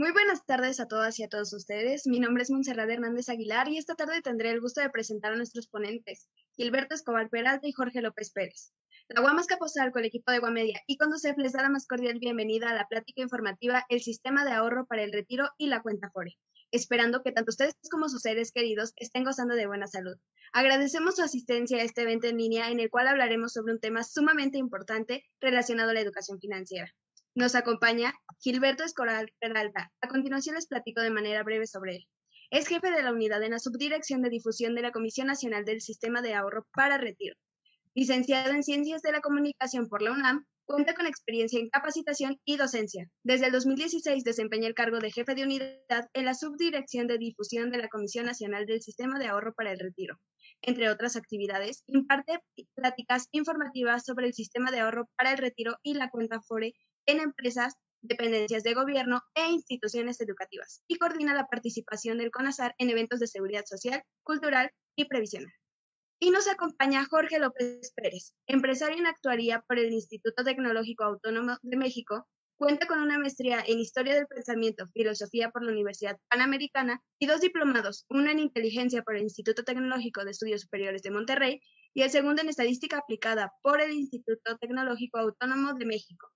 Muy buenas tardes a todas y a todos ustedes. Mi nombre es Montserrat Hernández Aguilar y esta tarde tendré el gusto de presentar a nuestros ponentes, Gilberto Escobar Peralta y Jorge López Pérez. La UAM Azcapotzalco, el equipo de Guamedia y Conducef les da la más cordial bienvenida a la plática informativa El Sistema de Ahorro para el Retiro y la Cuenta Fore, esperando que tanto ustedes como sus seres queridos estén gozando de buena salud. Agradecemos su asistencia a este evento en línea en el cual hablaremos sobre un tema sumamente importante relacionado a la educación financiera. Nos acompaña Gilberto Escobar Peralta. A continuación les platico de manera breve sobre él. Es jefe de la unidad en la Subdirección de Difusión de la Comisión Nacional del Sistema de Ahorro para Retiro. Licenciado en Ciencias de la Comunicación por la UNAM, cuenta con experiencia en capacitación y docencia. Desde el 2016 desempeña el cargo de jefe de unidad en la Subdirección de Difusión de la Comisión Nacional del Sistema de Ahorro para el Retiro. Entre otras actividades, imparte pláticas informativas sobre el sistema de ahorro para el retiro y la cuenta Fore en empresas, dependencias de gobierno e instituciones educativas, y coordina la participación del CONASAR en eventos de seguridad social, cultural y previsional. Y nos acompaña Jorge López Pérez, empresario en actuaría por el Instituto Tecnológico Autónomo de México. Cuenta con una maestría en Historia del Pensamiento, Filosofía por la Universidad Panamericana y 2 diplomados, uno en Inteligencia por el Instituto Tecnológico de Estudios Superiores de Monterrey y el segundo en Estadística Aplicada por el Instituto Tecnológico Autónomo de México.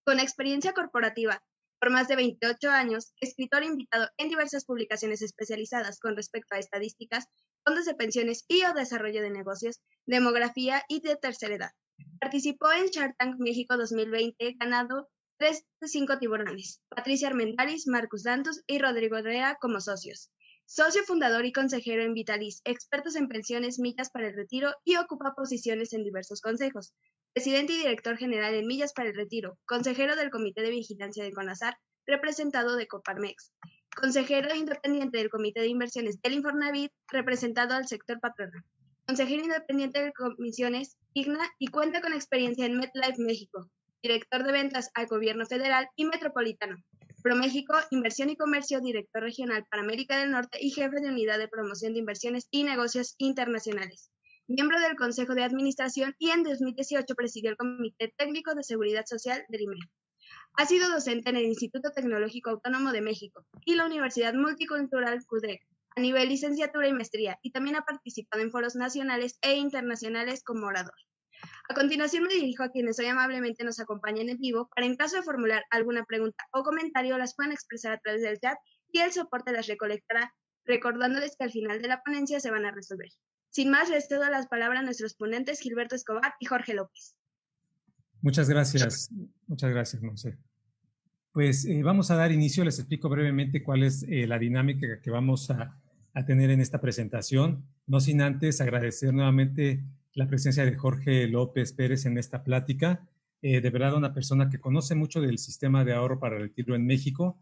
Con experiencia corporativa por más de 28 años, escritor invitado en diversas publicaciones especializadas con respecto a estadísticas, fondos de pensiones y o desarrollo de negocios, demografía y de tercera edad. Participó en Shark Tank México 2020, ganado 3 de 5 tiburones. Patricia Armendáriz, Marcus Dantus y Rodrigo Rea como socios. Socio fundador y consejero en Vitalis, expertos en pensiones, millas para el retiro y ocupa posiciones en diversos consejos. Presidente y director general en Millas para el Retiro, consejero del Comité de Vigilancia de CONASAR, representado de Coparmex, consejero independiente del Comité de Inversiones del Infonavit, representado al sector patronal, consejero independiente de comisiones IGNA y cuenta con experiencia en MetLife México, director de ventas al Gobierno Federal y Metropolitano, ProMéxico, Inversión y Comercio, director regional para América del Norte y jefe de unidad de promoción de inversiones y negocios internacionales. Miembro del Consejo de Administración y en 2018 presidió el Comité Técnico de Seguridad Social del IMEA. Ha sido docente en el Instituto Tecnológico Autónomo de México y la Universidad Multicultural CUDEC a nivel licenciatura y maestría, y también ha participado en foros nacionales e internacionales como orador. A continuación me dirijo a quienes hoy amablemente nos acompañan en vivo para, en caso de formular alguna pregunta o comentario, las puedan expresar a través del chat y el soporte las recolectará, recordándoles que al final de la ponencia se van a resolver. Sin más, les cedo las palabras a nuestros ponentes Gilberto Escobar y Jorge López. Muchas gracias, Monse. Pues vamos a dar inicio, les explico brevemente cuál es la dinámica que vamos a tener en esta presentación, no sin antes agradecer nuevamente la presencia de Jorge López Pérez en esta plática, de verdad una persona que conoce mucho del sistema de ahorro para el retiro en México,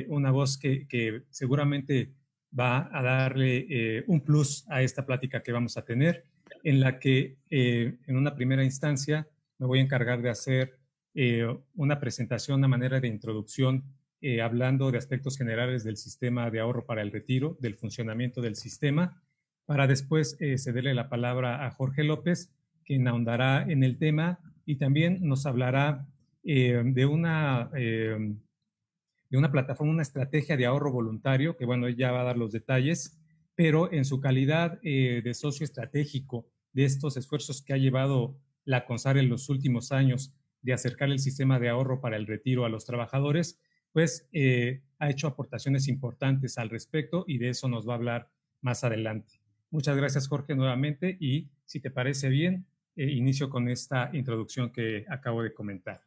una voz que seguramente va a darle un plus a esta plática que vamos a tener, en la que en una primera instancia me voy a encargar de hacer una presentación, una manera de introducción, hablando de aspectos generales del sistema de ahorro para el retiro, del funcionamiento del sistema, para después cederle la palabra a Jorge López, quien ahondará en el tema y también nos hablará de una plataforma, una estrategia de ahorro voluntario, que bueno, ella va a dar los detalles, pero en su calidad de socio estratégico de estos esfuerzos que ha llevado la CONSAR en los últimos años de acercar el sistema de ahorro para el retiro a los trabajadores, pues ha hecho aportaciones importantes al respecto y de eso nos va a hablar más adelante. Muchas gracias, Jorge, nuevamente, y si te parece bien, inicio con esta introducción que acabo de comentar.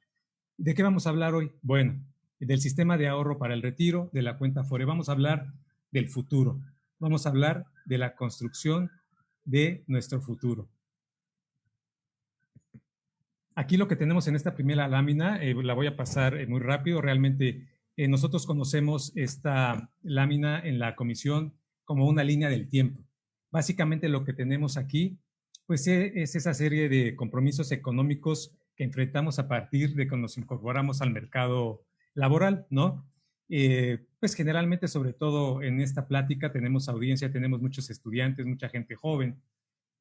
¿De qué vamos a hablar hoy? Bueno, del sistema de ahorro para el retiro, de la cuenta Fore. Vamos a hablar del futuro. Vamos a hablar de la construcción de nuestro futuro. Aquí lo que tenemos en esta primera lámina, la voy a pasar muy rápido. Realmente nosotros conocemos esta lámina en la comisión como una línea del tiempo. Básicamente lo que tenemos aquí pues es esa serie de compromisos económicos que enfrentamos a partir de que nos incorporamos al mercado laboral, ¿no? Pues generalmente, sobre todo en esta plática, tenemos audiencia, tenemos muchos estudiantes, mucha gente joven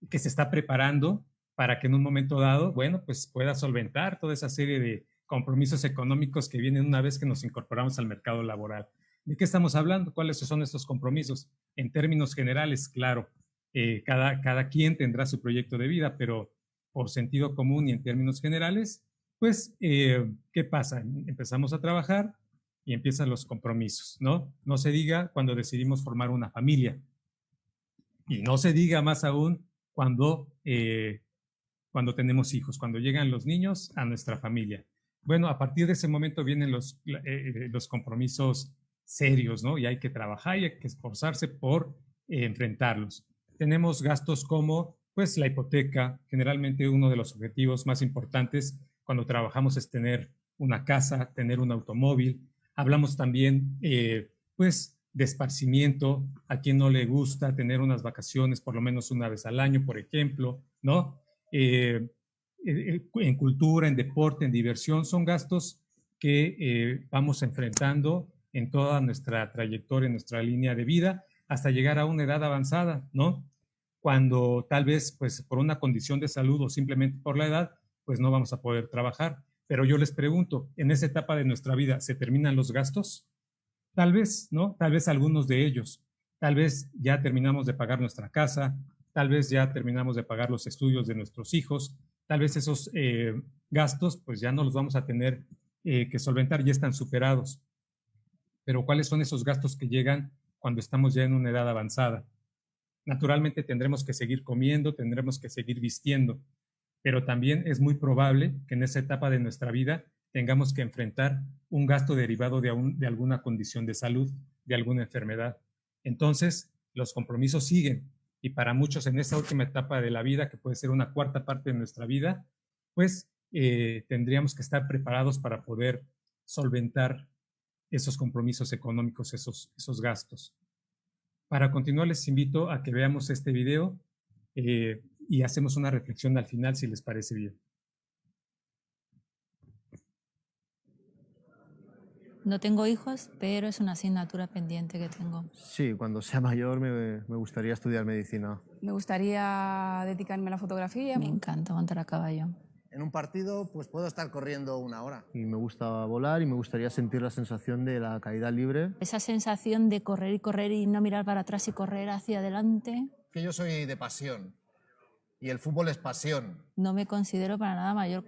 que se está preparando para que en un momento dado, bueno, pues pueda solventar toda esa serie compromisos económicos que vienen una vez que nos incorporamos al mercado laboral. ¿De qué estamos hablando? ¿Cuáles son estos compromisos? En términos generales, claro, cada quien tendrá su proyecto de vida, pero por sentido común y en términos generales, pues, ¿qué pasa? Empezamos a trabajar y empiezan los compromisos, ¿no? No se diga cuando decidimos formar una familia. Y no se diga más aún cuando tenemos hijos, cuando llegan los niños a nuestra familia. Bueno, a partir de ese momento vienen los compromisos serios, ¿no? Y hay que trabajar y hay que esforzarse por enfrentarlos. Tenemos gastos como, pues, la hipoteca. Generalmente uno de los objetivos más importantes cuando trabajamos es tener una casa, tener un automóvil. Hablamos también, pues, de esparcimiento. A quien no le gusta tener unas vacaciones por lo menos una vez al año, por ejemplo, ¿no? En cultura, en deporte, en diversión, son gastos que vamos enfrentando en toda nuestra trayectoria, en nuestra línea de vida, hasta llegar a una edad avanzada, ¿no? Cuando tal vez, pues, por una condición de salud o simplemente por la edad, pues no vamos a poder trabajar. Pero yo les pregunto, ¿en esa etapa de nuestra vida se terminan los gastos? Tal vez, ¿no? Tal vez algunos de ellos. Tal vez ya terminamos de pagar nuestra casa, tal vez ya terminamos de pagar los estudios de nuestros hijos, tal vez esos gastos pues ya no los vamos a tener que solventar, ya están superados. Pero ¿cuáles son esos gastos que llegan cuando estamos ya en una edad avanzada? Naturalmente tendremos que seguir comiendo, tendremos que seguir vistiendo, pero también es muy probable que en esa etapa de nuestra vida tengamos que enfrentar un gasto derivado de alguna condición de salud, de alguna enfermedad. Entonces, los compromisos siguen y para muchos en esa última etapa de la vida, que puede ser una cuarta parte de nuestra vida, pues tendríamos que estar preparados para poder solventar esos compromisos económicos, esos gastos. Para continuar, les invito a que veamos este video y hacemos una reflexión al final, si les parece bien. No tengo hijos, pero es una asignatura pendiente que tengo. Sí, cuando sea mayor me gustaría estudiar medicina. Me gustaría dedicarme a la fotografía. Me encanta montar a caballo. En un partido pues puedo estar corriendo 1 hora. Y me gusta volar y me gustaría sentir la sensación de la caída libre. Esa sensación de correr y no mirar para atrás y correr hacia adelante. Que yo soy de pasión y el fútbol es pasión. No me considero para nada mayor.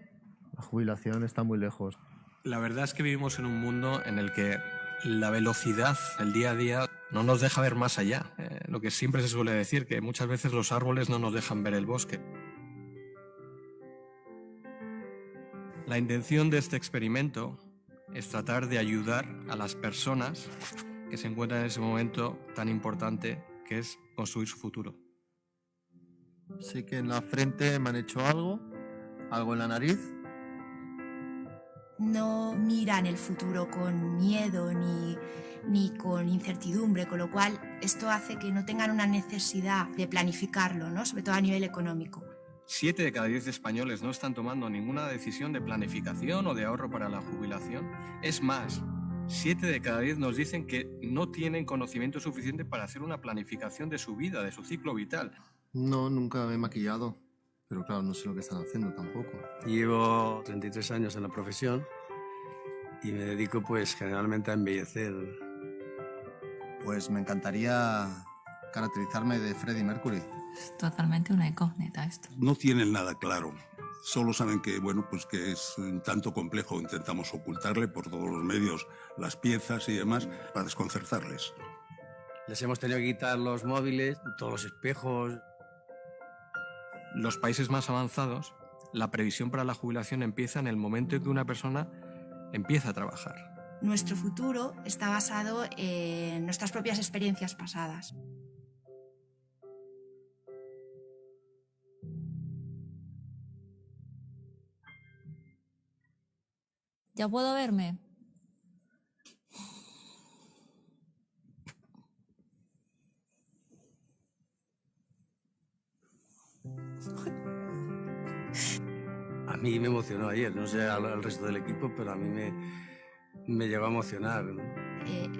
La jubilación está muy lejos. La verdad es que vivimos en un mundo en el que la velocidad, el día a día, no nos deja ver más allá. Lo que siempre se suele decir, que muchas veces los árboles no nos dejan ver el bosque. La intención de este experimento es tratar de ayudar a las personas que se encuentran en ese momento tan importante que es construir su futuro. Sé que en la frente me han hecho algo en la nariz. No miran el futuro con miedo ni con incertidumbre, con lo cual esto hace que no tengan una necesidad de planificarlo, ¿no? Sobre todo a nivel económico. 7 de cada 10 españoles no están tomando ninguna decisión de planificación o de ahorro para la jubilación. Es más, 7 de cada 10 nos dicen que no tienen conocimiento suficiente para hacer una planificación de su vida, de su ciclo vital. No, nunca me he maquillado, pero claro, no sé lo que están haciendo tampoco. Llevo 33 años en la profesión y me dedico pues generalmente a embellecer. Pues me encantaría caracterizarme de Freddie Mercury. Es totalmente una incógnita esto. No tienen nada claro. Solo saben que, bueno, pues que es un tanto complejo. Intentamos ocultarle por todos los medios las piezas y demás para desconcertarles. Les hemos tenido que quitar los móviles, todos los espejos. Los países más avanzados, la previsión para la jubilación empieza en el momento en que una persona empieza a trabajar. Nuestro futuro está basado en nuestras propias experiencias pasadas. ¿Ya puedo verme? A mí me emocionó ayer, no sé al resto del equipo, pero a mí me llegó a emocionar, ¿no?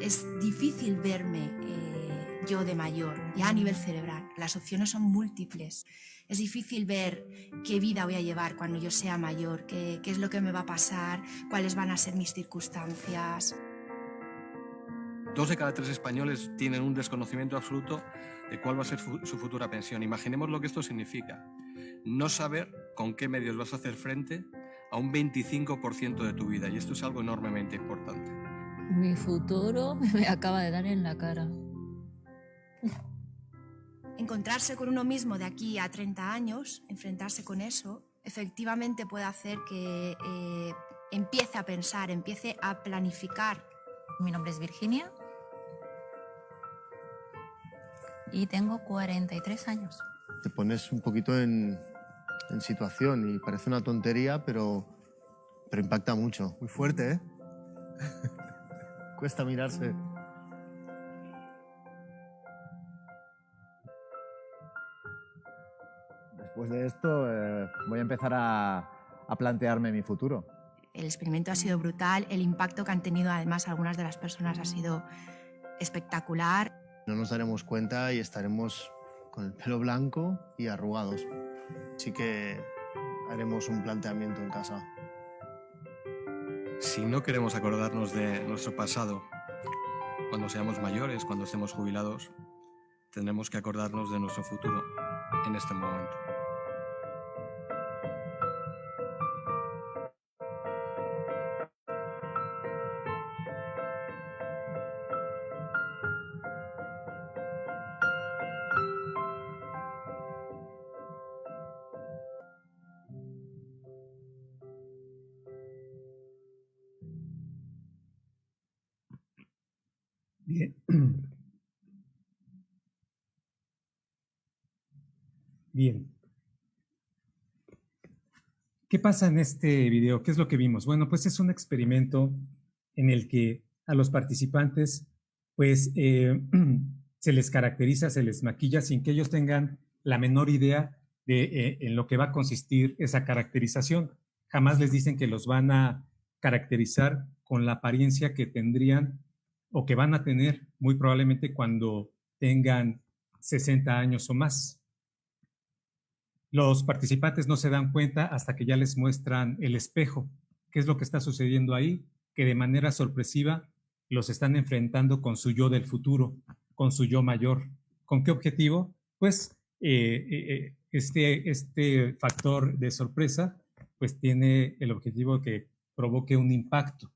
Es difícil verme yo de mayor, ya a nivel cerebral. Las opciones son múltiples. Es difícil ver qué vida voy a llevar cuando yo sea mayor, qué es lo que me va a pasar, cuáles van a ser mis circunstancias. 2 de cada 3 españoles tienen un desconocimiento absoluto de cuál va a ser su futura pensión. Imaginemos lo que esto significa. No saber con qué medios vas a hacer frente a un 25% de tu vida, y esto es algo enormemente importante. Mi futuro me acaba de dar en la cara. Encontrarse con uno mismo de aquí a 30 años, enfrentarse con eso, efectivamente puede hacer que empiece a pensar, empiece a planificar. Mi nombre es Virginia y tengo 43 años. Te pones un poquito en situación y parece una tontería, pero impacta mucho. Muy fuerte, ¿eh? Cuesta mirarse. Después de esto voy a empezar a plantearme mi futuro. El experimento ha sido brutal, el impacto que han tenido además algunas de las personas ha sido espectacular. No nos daremos cuenta y estaremos con el pelo blanco y arrugados. Así que haremos un planteamiento en casa. Si no queremos acordarnos de nuestro pasado, cuando seamos mayores, cuando estemos jubilados, tendremos que acordarnos de nuestro futuro en este momento. Bien. Bien. ¿Qué pasa en este video? ¿Qué es lo que vimos? Bueno, pues es un experimento en el que a los participantes pues se les caracteriza, se les maquilla sin que ellos tengan la menor idea de en lo que va a consistir esa caracterización. Jamás les dicen que los van a caracterizar con la apariencia que tendrían o que van a tener muy probablemente cuando tengan 60 años o más. Los participantes no se dan cuenta hasta que ya les muestran el espejo. ¿Qué es lo que está sucediendo ahí? Que de manera sorpresiva los están enfrentando con su yo del futuro, con su yo mayor. ¿Con qué objetivo? Pues este factor de sorpresa pues tiene el objetivo de que provoque un impacto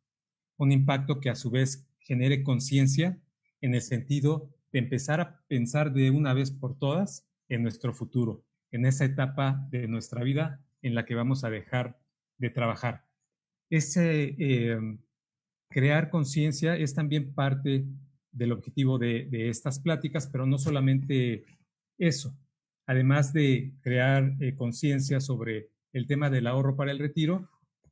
que a su vez genere conciencia en el sentido de empezar a pensar de una vez por todas en nuestro futuro, en esa etapa de nuestra vida en la que vamos a dejar de trabajar. Crear conciencia es también parte del objetivo de estas pláticas, pero no solamente eso. Además de crear conciencia sobre el tema del ahorro para el retiro,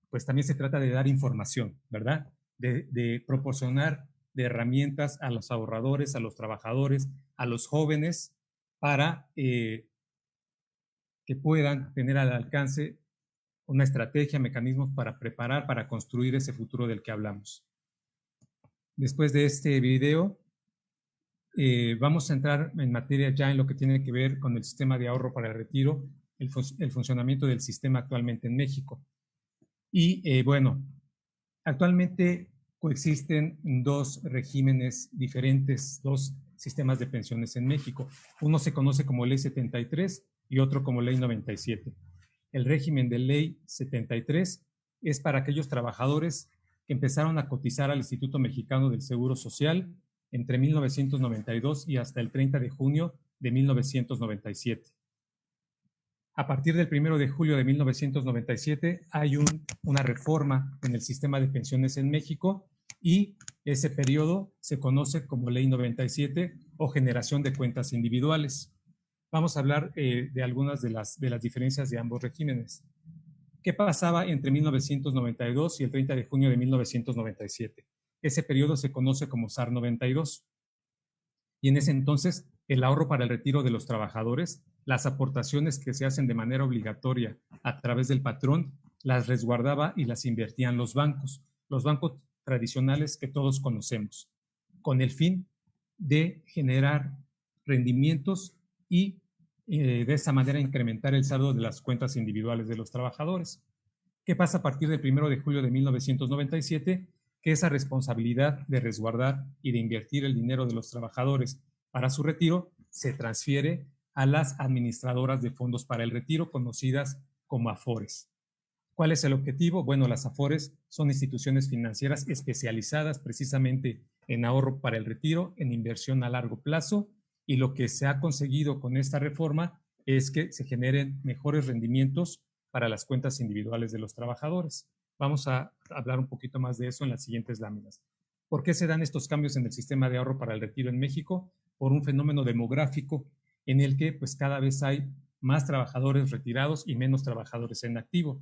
pues también se trata de dar información, ¿verdad? De proporcionar de herramientas a los ahorradores, a los trabajadores, a los jóvenes, para que puedan tener al alcance una estrategia, mecanismos para preparar, para construir ese futuro del que hablamos. Después de este video, vamos a entrar en materia ya en lo que tiene que ver con el sistema de ahorro para el retiro, el funcionamiento del sistema actualmente en México. Y bueno, actualmente coexisten 2 regímenes diferentes, 2 sistemas de pensiones en México. Uno se conoce como Ley 73 y otro como Ley 97. El régimen de Ley 73 es para aquellos trabajadores que empezaron a cotizar al Instituto Mexicano del Seguro Social entre 1992 y hasta el 30 de junio de 1997. A partir del 1 de julio de 1997 hay una reforma en el sistema de pensiones en México y ese periodo se conoce como Ley 97 o generación de cuentas individuales. Vamos a hablar de algunas de las diferencias de ambos regímenes. ¿Qué pasaba entre 1992 y el 30 de junio de 1997? Ese periodo se conoce como SAR 92. Y en ese entonces, el ahorro para el retiro de los trabajadores, las aportaciones que se hacen de manera obligatoria a través del patrón, las resguardaba y las invertían los bancos tradicionales que todos conocemos, con el fin de generar rendimientos y de esa manera incrementar el saldo de las cuentas individuales de los trabajadores. ¿Qué pasa a partir del 1 de julio de 1997? Que esa responsabilidad de resguardar y de invertir el dinero de los trabajadores para su retiro se transfiere a las administradoras de fondos para el retiro, conocidas como AFORES. ¿Cuál es el objetivo? Bueno, las AFORES son instituciones financieras especializadas precisamente en ahorro para el retiro, en inversión a largo plazo, y lo que se ha conseguido con esta reforma es que se generen mejores rendimientos para las cuentas individuales de los trabajadores. Vamos a hablar un poquito más de eso en las siguientes láminas. ¿Por qué se dan estos cambios en el sistema de ahorro para el retiro en México? Por un fenómeno demográfico en el que pues cada vez hay más trabajadores retirados y menos trabajadores en activo.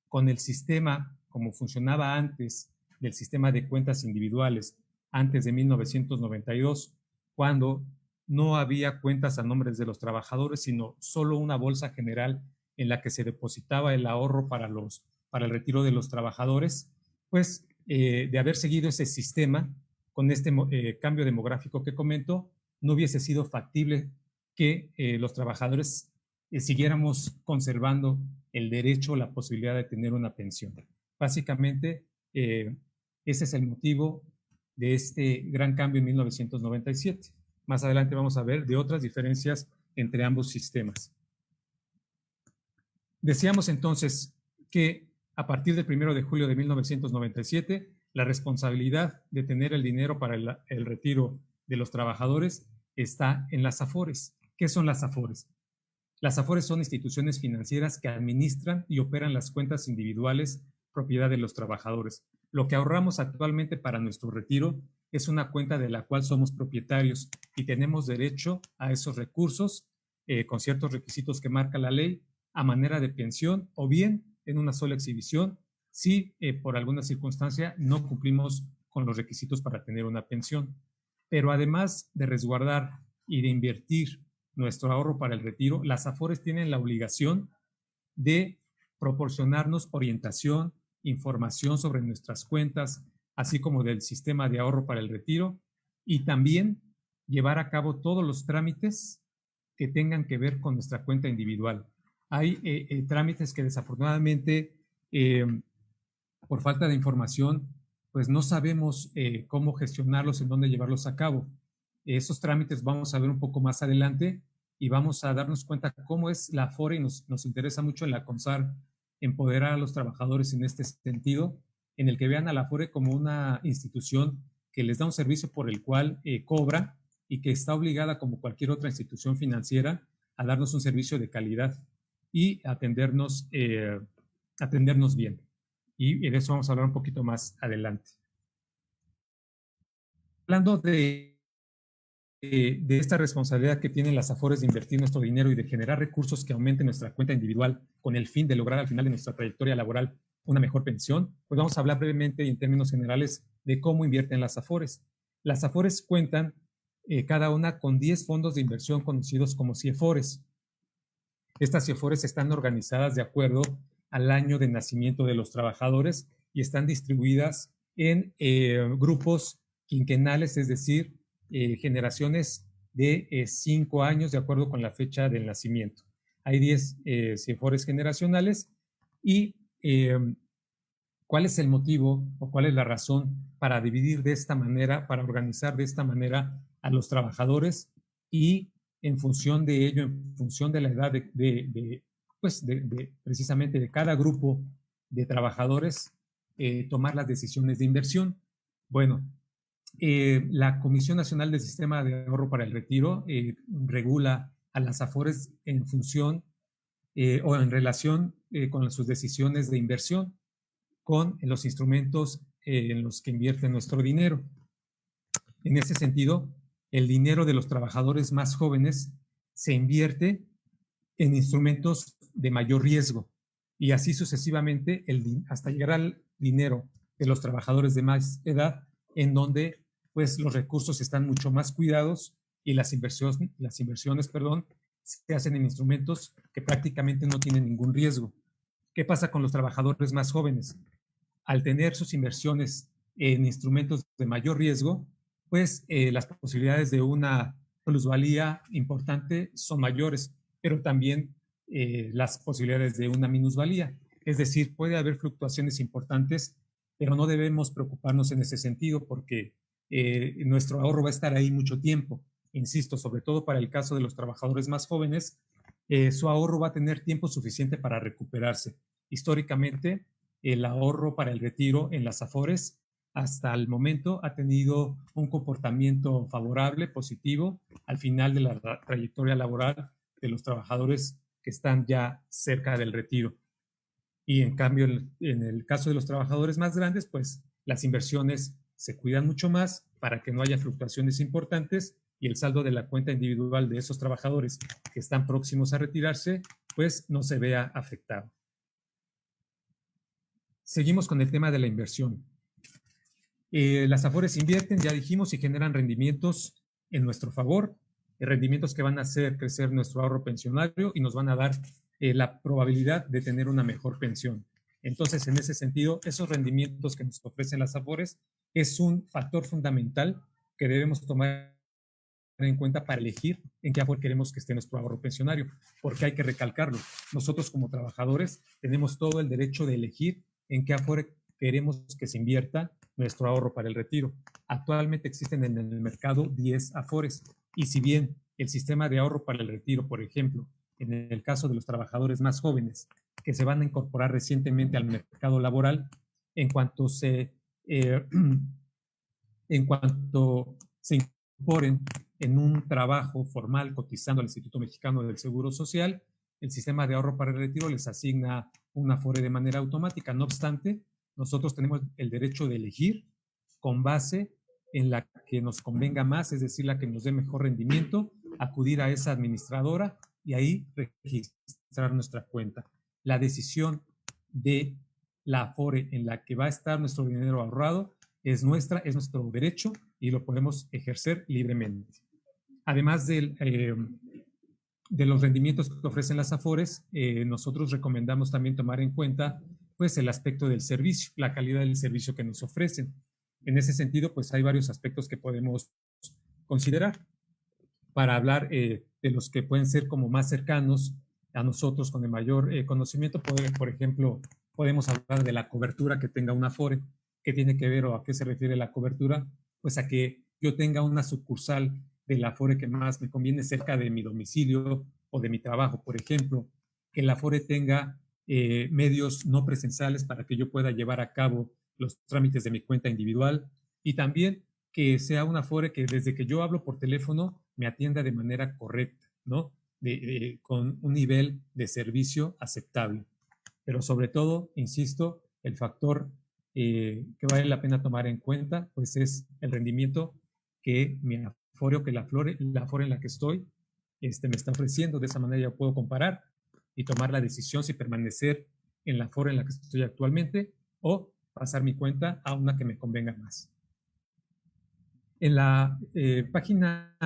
Con el sistema, como funcionaba antes del sistema de cuentas individuales, antes de 1992, cuando no había cuentas a nombres de los trabajadores, sino solo una bolsa general en la que se depositaba el ahorro para el retiro de los trabajadores, pues de haber seguido ese sistema, con este cambio demográfico que comento, no hubiese sido factible que los trabajadores siguiéramos conservando el derecho o la posibilidad de tener una pensión. Básicamente, ese es el motivo de este gran cambio en 1997. Más adelante vamos a ver de otras diferencias entre ambos sistemas. Decíamos entonces que a partir del 1 de julio de 1997, la responsabilidad de tener el dinero para el retiro de los trabajadores está en las AFORES. ¿Qué son las AFORES? Las AFORES son instituciones financieras que administran y operan las cuentas individuales propiedad de los trabajadores. Lo que ahorramos actualmente para nuestro retiro es una cuenta de la cual somos propietarios y tenemos derecho a esos recursos con ciertos requisitos que marca la ley a manera de pensión o bien en una sola exhibición si por alguna circunstancia no cumplimos con los requisitos para tener una pensión. Pero además de resguardar y de invertir nuestro ahorro para el retiro, las AFORES tienen la obligación de proporcionarnos orientación, información sobre nuestras cuentas, así como del sistema de ahorro para el retiro, y también llevar a cabo todos los trámites que tengan que ver con nuestra cuenta individual. Hay trámites que desafortunadamente, por falta de información, pues no sabemos cómo gestionarlos, en dónde llevarlos a cabo. Esos trámites vamos a ver un poco más adelante y vamos a darnos cuenta cómo es la AFORE, y nos interesa mucho en la CONSAR empoderar a los trabajadores en este sentido, en el que vean a la AFORE como una institución que les da un servicio por el cual cobra y que está obligada, como cualquier otra institución financiera, a darnos un servicio de calidad y atendernos bien. Y de eso vamos a hablar un poquito más adelante. Hablando de esta responsabilidad que tienen las AFORES de invertir nuestro dinero y de generar recursos que aumenten nuestra cuenta individual con el fin de lograr al final de nuestra trayectoria laboral una mejor pensión, pues vamos a hablar brevemente y en términos generales de cómo invierten las AFORES. Las AFORES cuentan cada una con 10 fondos de inversión conocidos como CIEFORES. Estas CIEFORES están organizadas de acuerdo al año de nacimiento de los trabajadores y están distribuidas en grupos quinquenales, es decir, generaciones de 5 años de acuerdo con la fecha del nacimiento. Hay 10 CIEFORES generacionales y ¿cuál es el motivo o cuál es la razón para dividir de esta manera, para organizar de esta manera a los trabajadores y en función de ello, en función de la edad precisamente de cada grupo de trabajadores, tomar las decisiones de inversión? Bueno, la Comisión Nacional del Sistema de Ahorro para el Retiro regula a las AFORES en función o en relación con sus decisiones de inversión, con los instrumentos en los que invierte nuestro dinero. En ese sentido, el dinero de los trabajadores más jóvenes se invierte en instrumentos de mayor riesgo y así sucesivamente hasta llegar al dinero de los trabajadores de más edad, en donde pues los recursos están mucho más cuidados y las inversiones se hacen en instrumentos que prácticamente no tienen ningún riesgo. ¿Qué pasa con los trabajadores más jóvenes? Al tener sus inversiones en instrumentos de mayor riesgo, pues las posibilidades de una plusvalía importante son mayores, pero también las posibilidades de una minusvalía. Es decir, puede haber fluctuaciones importantes, pero no debemos preocuparnos en ese sentido porque nuestro ahorro va a estar ahí mucho tiempo. Insisto, sobre todo para el caso de los trabajadores más jóvenes, su ahorro va a tener tiempo suficiente para recuperarse. Históricamente, el ahorro para el retiro en las AFORES hasta el momento ha tenido un comportamiento favorable, positivo, al final de la trayectoria laboral de los trabajadores que están ya cerca del retiro. Y en cambio, en el caso de los trabajadores más grandes, pues las inversiones se cuidan mucho más para que no haya fluctuaciones importantes y el saldo de la cuenta individual de esos trabajadores que están próximos a retirarse, pues no se vea afectado. Seguimos con el tema de la inversión. Las AFORES invierten, ya dijimos, y generan rendimientos en nuestro favor, rendimientos que van a hacer crecer nuestro ahorro pensionario y nos van a dar la probabilidad de tener una mejor pensión. Entonces, en ese sentido, esos rendimientos que nos ofrecen las AFORES es un factor fundamental que debemos tomar en cuenta para elegir en qué AFORE queremos que esté nuestro ahorro pensionario, porque hay que recalcarlo. Nosotros como trabajadores tenemos todo el derecho de elegir en qué AFORE queremos que se invierta nuestro ahorro para el retiro. Actualmente existen en el mercado 10 AFORES y si bien el sistema de ahorro para el retiro, por ejemplo, en el caso de los trabajadores más jóvenes que se van a incorporar recientemente al mercado laboral, en cuanto se incorporen en un trabajo formal cotizando al Instituto Mexicano del Seguro Social, el sistema de ahorro para el retiro les asigna un AFORE de manera automática. No obstante, nosotros tenemos el derecho de elegir con base en la que nos convenga más, es decir, la que nos dé mejor rendimiento, acudir a esa administradora y ahí registrar nuestra cuenta. La decisión de la AFORE en la que va a estar nuestro dinero ahorrado es nuestra, es nuestro derecho y lo podemos ejercer libremente. Además de los rendimientos que ofrecen las AFORES, nosotros recomendamos también tomar en cuenta pues, el aspecto del servicio, la calidad del servicio que nos ofrecen. En ese sentido, pues hay varios aspectos que podemos considerar. Para hablar de los que pueden ser como más cercanos a nosotros con el mayor conocimiento, por ejemplo, podemos hablar de la cobertura que tenga una AFORE. ¿Qué tiene que ver o a qué se refiere la cobertura? Pues a que yo tenga una sucursal de la AFORE que más me conviene cerca de mi domicilio o de mi trabajo, por ejemplo, que la AFORE tenga medios no presenciales para que yo pueda llevar a cabo los trámites de mi cuenta individual y también que sea una AFORE que desde que yo hablo por teléfono me atienda de manera correcta, ¿no? Con un nivel de servicio aceptable. Pero sobre todo, insisto, el factor que vale la pena tomar en cuenta, pues es el rendimiento que mi AFORE o que la AFORE en la que estoy me está ofreciendo. De esa manera yo puedo comparar y tomar la decisión si permanecer en la AFORE en la que estoy actualmente o pasar mi cuenta a una que me convenga más. En la página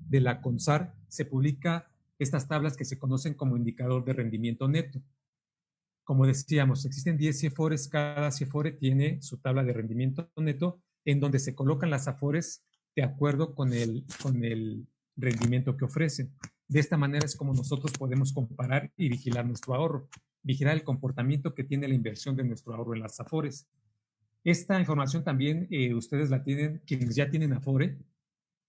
de la CONSAR se publica estas tablas que se conocen como indicador de rendimiento neto. Como decíamos, existen 10 CIEFORES, cada CIEFORE tiene su tabla de rendimiento neto en donde se colocan las AFORES de acuerdo con el rendimiento que ofrecen. De esta manera es como nosotros podemos comparar y vigilar nuestro ahorro, vigilar el comportamiento que tiene la inversión de nuestro ahorro en las AFORES. Esta información también ustedes la tienen, quienes ya tienen AFORE,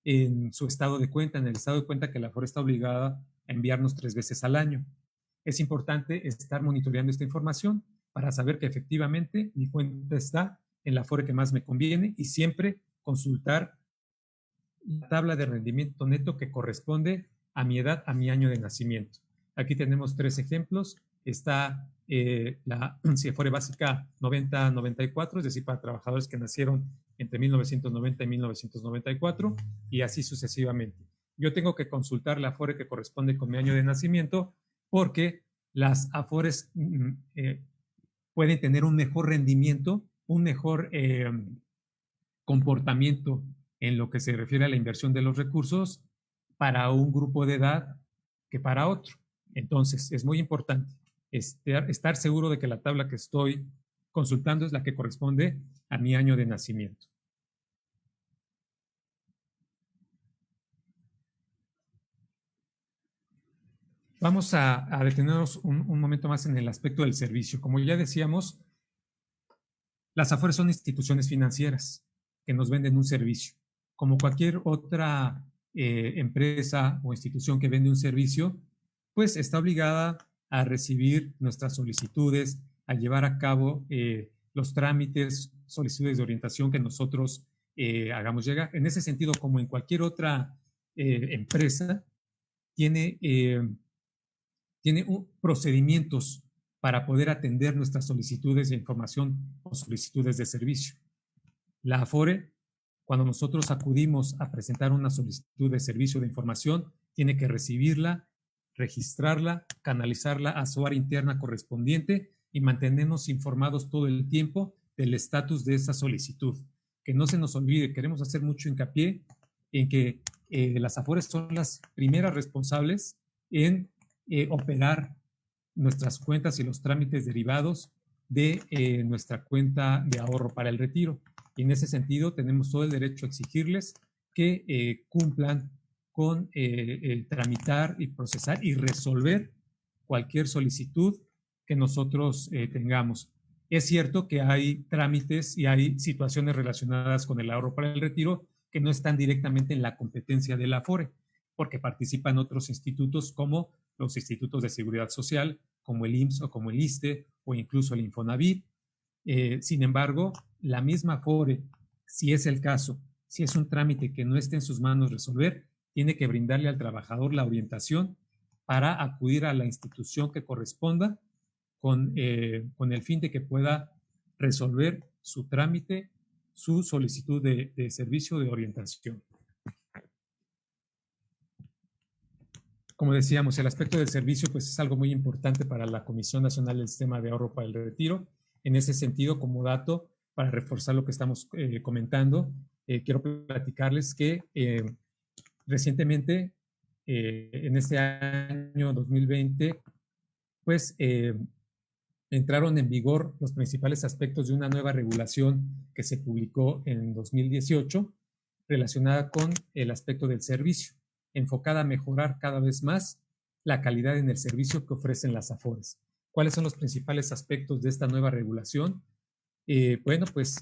en su estado de cuenta, en el estado de cuenta que la AFORE está obligada a enviarnos 3 veces al año. Es importante estar monitoreando esta información para saber que efectivamente mi cuenta está en la AFORE que más me conviene y siempre consultar la tabla de rendimiento neto que corresponde a mi edad, a mi año de nacimiento. Aquí tenemos 3 ejemplos. Está la CIEFORE básica 90-94, es decir, para trabajadores que nacieron entre 1990 y 1994, y así sucesivamente. Yo tengo que consultar la AFORE que corresponde con mi año de nacimiento porque las AFORES pueden tener un mejor rendimiento, un mejor comportamiento en lo que se refiere a la inversión de los recursos para un grupo de edad que para otro. Entonces, es muy importante estar seguro de que la tabla que estoy consultando es la que corresponde a mi año de nacimiento. Vamos a detenernos un momento más en el aspecto del servicio. Como ya decíamos, las Afores son instituciones financieras que nos venden un servicio. Como cualquier otra empresa o institución que vende un servicio, pues está obligada a recibir nuestras solicitudes, a llevar a cabo los trámites, solicitudes de orientación que nosotros hagamos llegar. En ese sentido, como en cualquier otra empresa, tiene procedimientos para poder atender nuestras solicitudes de información o solicitudes de servicio. La Afore, cuando nosotros acudimos a presentar una solicitud de servicio de información, tiene que recibirla, registrarla, canalizarla a su área interna correspondiente y mantenernos informados todo el tiempo del estatus de esa solicitud. Que no se nos olvide, queremos hacer mucho hincapié en que las Afores son las primeras responsables en operar nuestras cuentas y los trámites derivados de nuestra cuenta de ahorro para el retiro. Y en ese sentido tenemos todo el derecho a exigirles que cumplan con tramitar y procesar y resolver cualquier solicitud que nosotros tengamos. Es cierto que hay trámites y hay situaciones relacionadas con el ahorro para el retiro que no están directamente en la competencia de la Afore, porque participan otros institutos como los institutos de seguridad social, como el IMSS o como el ISSSTE o incluso el Infonavit. Sin embargo, la misma Afore, si es el caso, si es un trámite que no esté en sus manos resolver, tiene que brindarle al trabajador la orientación para acudir a la institución que corresponda con el fin de que pueda resolver su trámite, su solicitud de servicio de orientación. Como decíamos, el aspecto del servicio pues, es algo muy importante para la Comisión Nacional del Sistema de Ahorro para el Retiro. En ese sentido, como dato, para reforzar lo que estamos comentando, quiero platicarles que recientemente, en este año 2020, pues entraron en vigor los principales aspectos de una nueva regulación que se publicó en 2018 relacionada con el aspecto del servicio, enfocada a mejorar cada vez más la calidad en el servicio que ofrecen las Afores. ¿Cuáles son los principales aspectos de esta nueva regulación? Bueno, pues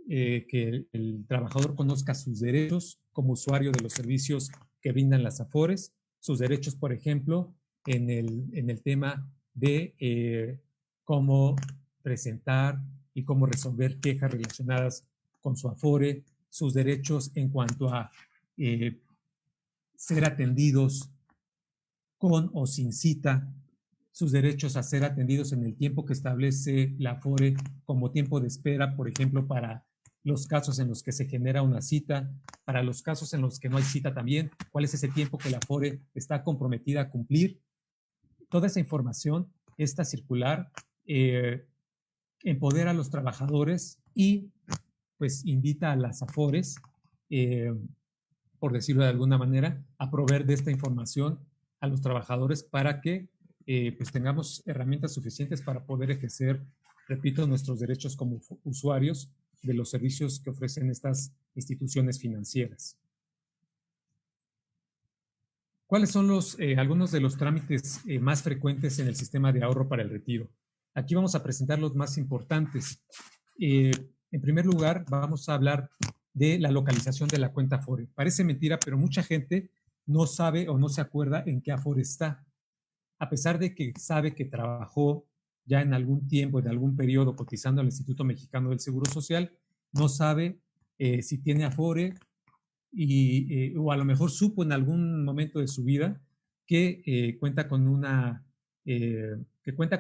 que el trabajador conozca sus derechos como usuario de los servicios que brindan las Afores, sus derechos, por ejemplo, en el tema de cómo presentar y cómo resolver quejas relacionadas con su Afore, sus derechos en cuanto a ser atendidos con o sin cita, sus derechos a ser atendidos en el tiempo que establece la Afore como tiempo de espera, por ejemplo, para los casos en los que se genera una cita, para los casos en los que no hay cita también, cuál es ese tiempo que la Afore está comprometida a cumplir. Toda esa información, esta circular, empodera a los trabajadores y pues invita a las Afores, por decirlo de alguna manera, a proveer de esta información a los trabajadores para que pues tengamos herramientas suficientes para poder ejercer, repito, nuestros derechos como usuarios de los servicios que ofrecen estas instituciones financieras. ¿Cuáles son algunos de los trámites más frecuentes en el sistema de ahorro para el retiro? Aquí vamos a presentar los más importantes. En primer lugar, vamos a hablar de la localización de la cuenta Afore. Parece mentira, pero mucha gente no sabe o no se acuerda en qué Afore está. A pesar de que sabe que trabajó ya en algún tiempo, en algún periodo, cotizando al Instituto Mexicano del Seguro Social, no sabe si tiene Afore o a lo mejor supo en algún momento de su vida que cuenta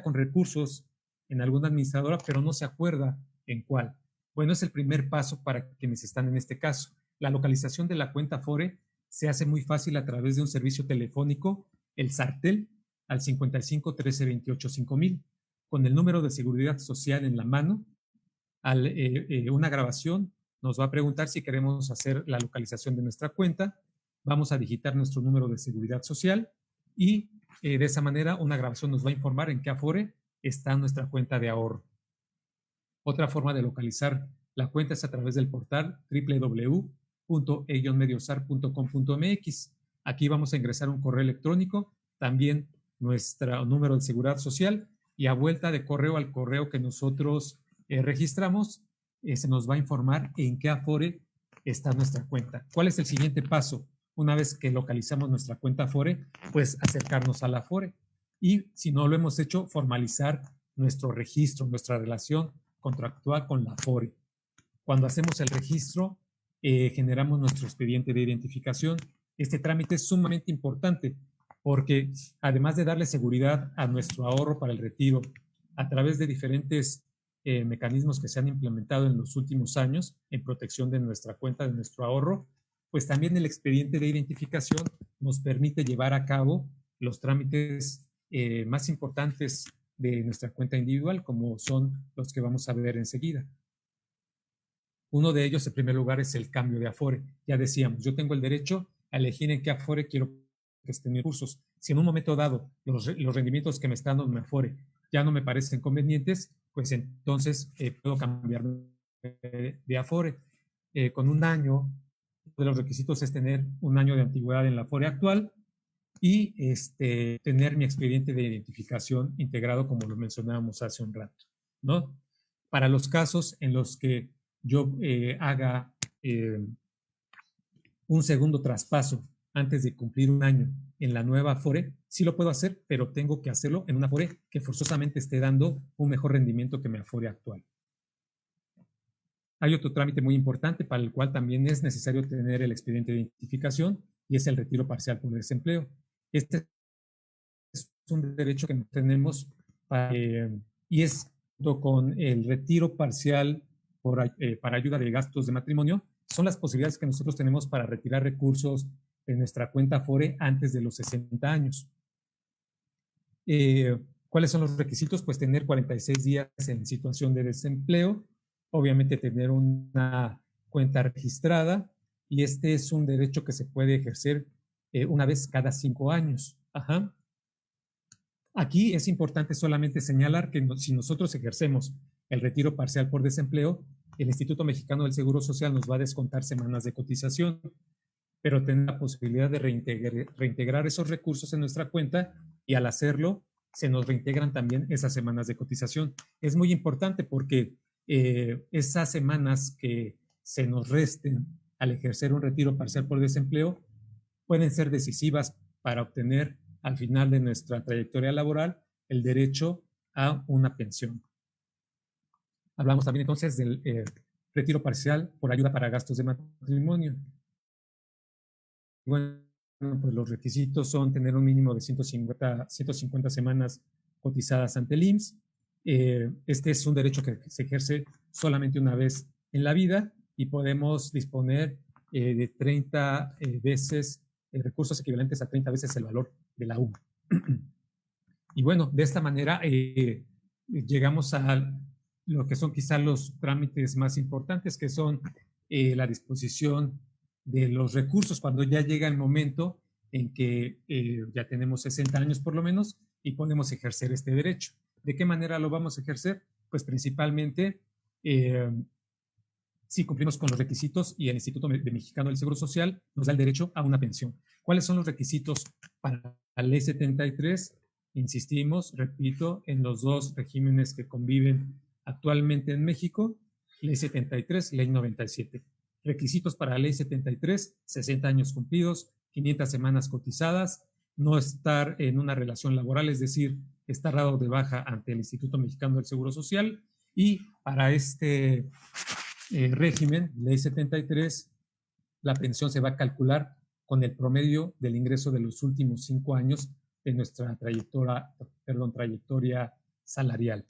con recursos en alguna administradora, pero no se acuerda en cuál. Bueno, es el primer paso para quienes están en este caso. La localización de la cuenta Afore se hace muy fácil a través de un servicio telefónico, el SARTEL, al 55 13 28 5000, con el número de seguridad social en la mano. Una grabación nos va a preguntar si queremos hacer la localización de nuestra cuenta. Vamos a digitar nuestro número de seguridad social y de esa manera una grabación nos va a informar en qué Afore está nuestra cuenta de ahorro. Otra forma de localizar la cuenta es a través del portal www.e-mediosar.com.mx. Aquí vamos a ingresar un correo electrónico. También nuestro número de seguridad social y a vuelta de correo al correo que nosotros registramos, se nos va a informar en qué Afore está nuestra cuenta. ¿Cuál es el siguiente paso? Una vez que localizamos nuestra cuenta Afore, pues acercarnos a la Afore y, si no lo hemos hecho, formalizar nuestro registro, nuestra relación contractual con la Afore. Cuando hacemos el registro, generamos nuestro expediente de identificación. Este trámite es sumamente importante porque, además de darle seguridad a nuestro ahorro para el retiro a través de diferentes mecanismos que se han implementado en los últimos años en protección de nuestra cuenta, de nuestro ahorro, pues también el expediente de identificación nos permite llevar a cabo los trámites más importantes de nuestra cuenta individual, como son los que vamos a ver enseguida. Uno de ellos, en primer lugar, es el cambio de Afore. Ya decíamos, yo tengo el derecho a elegir en qué Afore quiero que estén mis recursos. Si en un momento dado los rendimientos que me están dando mi Afore ya no me parecen convenientes, pues entonces puedo cambiar de Afore. Con un año, uno de los requisitos es tener un año de antigüedad en la Afore actual y tener mi expediente de identificación integrado, como lo mencionábamos hace un rato, ¿no? Para los casos en los que yo haga un segundo traspaso antes de cumplir un año en la nueva Afore, sí lo puedo hacer, pero tengo que hacerlo en una Afore que forzosamente esté dando un mejor rendimiento que mi Afore actual. Hay otro trámite muy importante para el cual también es necesario tener el expediente de identificación y es el retiro parcial por desempleo. Este es un derecho que tenemos y es junto con el retiro parcial para ayuda de gastos de matrimonio, son las posibilidades que nosotros tenemos para retirar recursos de nuestra cuenta Afore antes de los 60 años. ¿Cuáles son los requisitos? Pues tener 46 días en situación de desempleo, obviamente tener una cuenta registrada, y este es un derecho que se puede ejercer una vez cada 5 años. Ajá. Aquí es importante solamente señalar que si nosotros ejercemos el retiro parcial por desempleo, el Instituto Mexicano del Seguro Social nos va a descontar semanas de cotización, pero tener la posibilidad de reintegrar esos recursos en nuestra cuenta, y al hacerlo se nos reintegran también esas semanas de cotización. Es muy importante porque esas semanas que se nos resten al ejercer un retiro parcial por desempleo pueden ser decisivas para obtener al final de nuestra trayectoria laboral el derecho a una pensión. Hablamos también entonces del retiro parcial por ayuda para gastos de matrimonio. Bueno, pues los requisitos son tener un mínimo de 150 semanas cotizadas ante el IMSS. Este es un derecho que se ejerce solamente una vez en la vida y podemos disponer de 30 veces recursos equivalentes a 30 veces el valor de la UMA. Y bueno, de esta manera llegamos a lo que son quizá los trámites más importantes, que son la disposición de los recursos cuando ya llega el momento en que ya tenemos 60 años por lo menos y podemos ejercer este derecho. ¿De qué manera lo vamos a ejercer? Pues principalmente si cumplimos con los requisitos y el Instituto Mexicano del Seguro Social nos da el derecho a una pensión. ¿Cuáles son los requisitos para la Ley 73? Insistimos, repito, en los dos regímenes que conviven actualmente en México, Ley 73, Ley 97. Requisitos para la Ley 73, 60 años cumplidos, 500 semanas cotizadas, no estar en una relación laboral, es decir, estar dado de baja ante el Instituto Mexicano del Seguro Social. Y para este régimen, Ley 73, la pensión se va a calcular con el promedio del ingreso de los últimos 5 años de nuestra trayectoria salarial.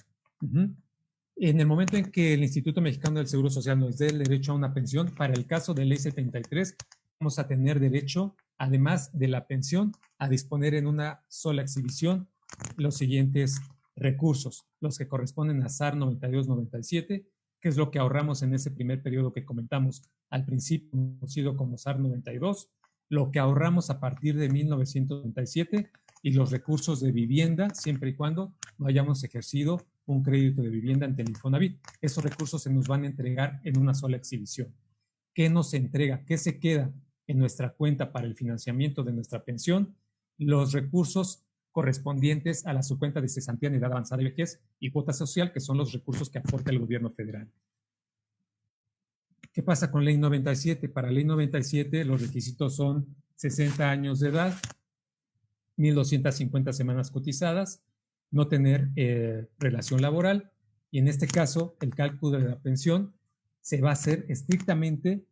En el momento en que el Instituto Mexicano del Seguro Social nos dé el derecho a una pensión, para el caso de Ley 73, vamos a tener derecho, además de la pensión, a disponer en una sola exhibición los siguientes recursos, los que corresponden a SAR 92-97, que es lo que ahorramos en ese primer periodo que comentamos al principio, conocido como SAR 92, lo que ahorramos a partir de 1997 y los recursos de vivienda, siempre y cuando no hayamos ejercido un crédito de vivienda ante el Infonavit. Esos recursos se nos van a entregar en una sola exhibición. ¿Qué nos entrega? ¿Qué se queda en nuestra cuenta para el financiamiento de nuestra pensión? Los recursos correspondientes a la subcuenta de cesantía en edad avanzada y vejez y cuota social, que son los recursos que aporta el gobierno federal. ¿Qué pasa con Ley 97? Para Ley 97 los requisitos son 60 años de edad, 1.250 semanas cotizadas, no tener relación laboral, y en este caso el cálculo de la pensión se va a hacer estrictamente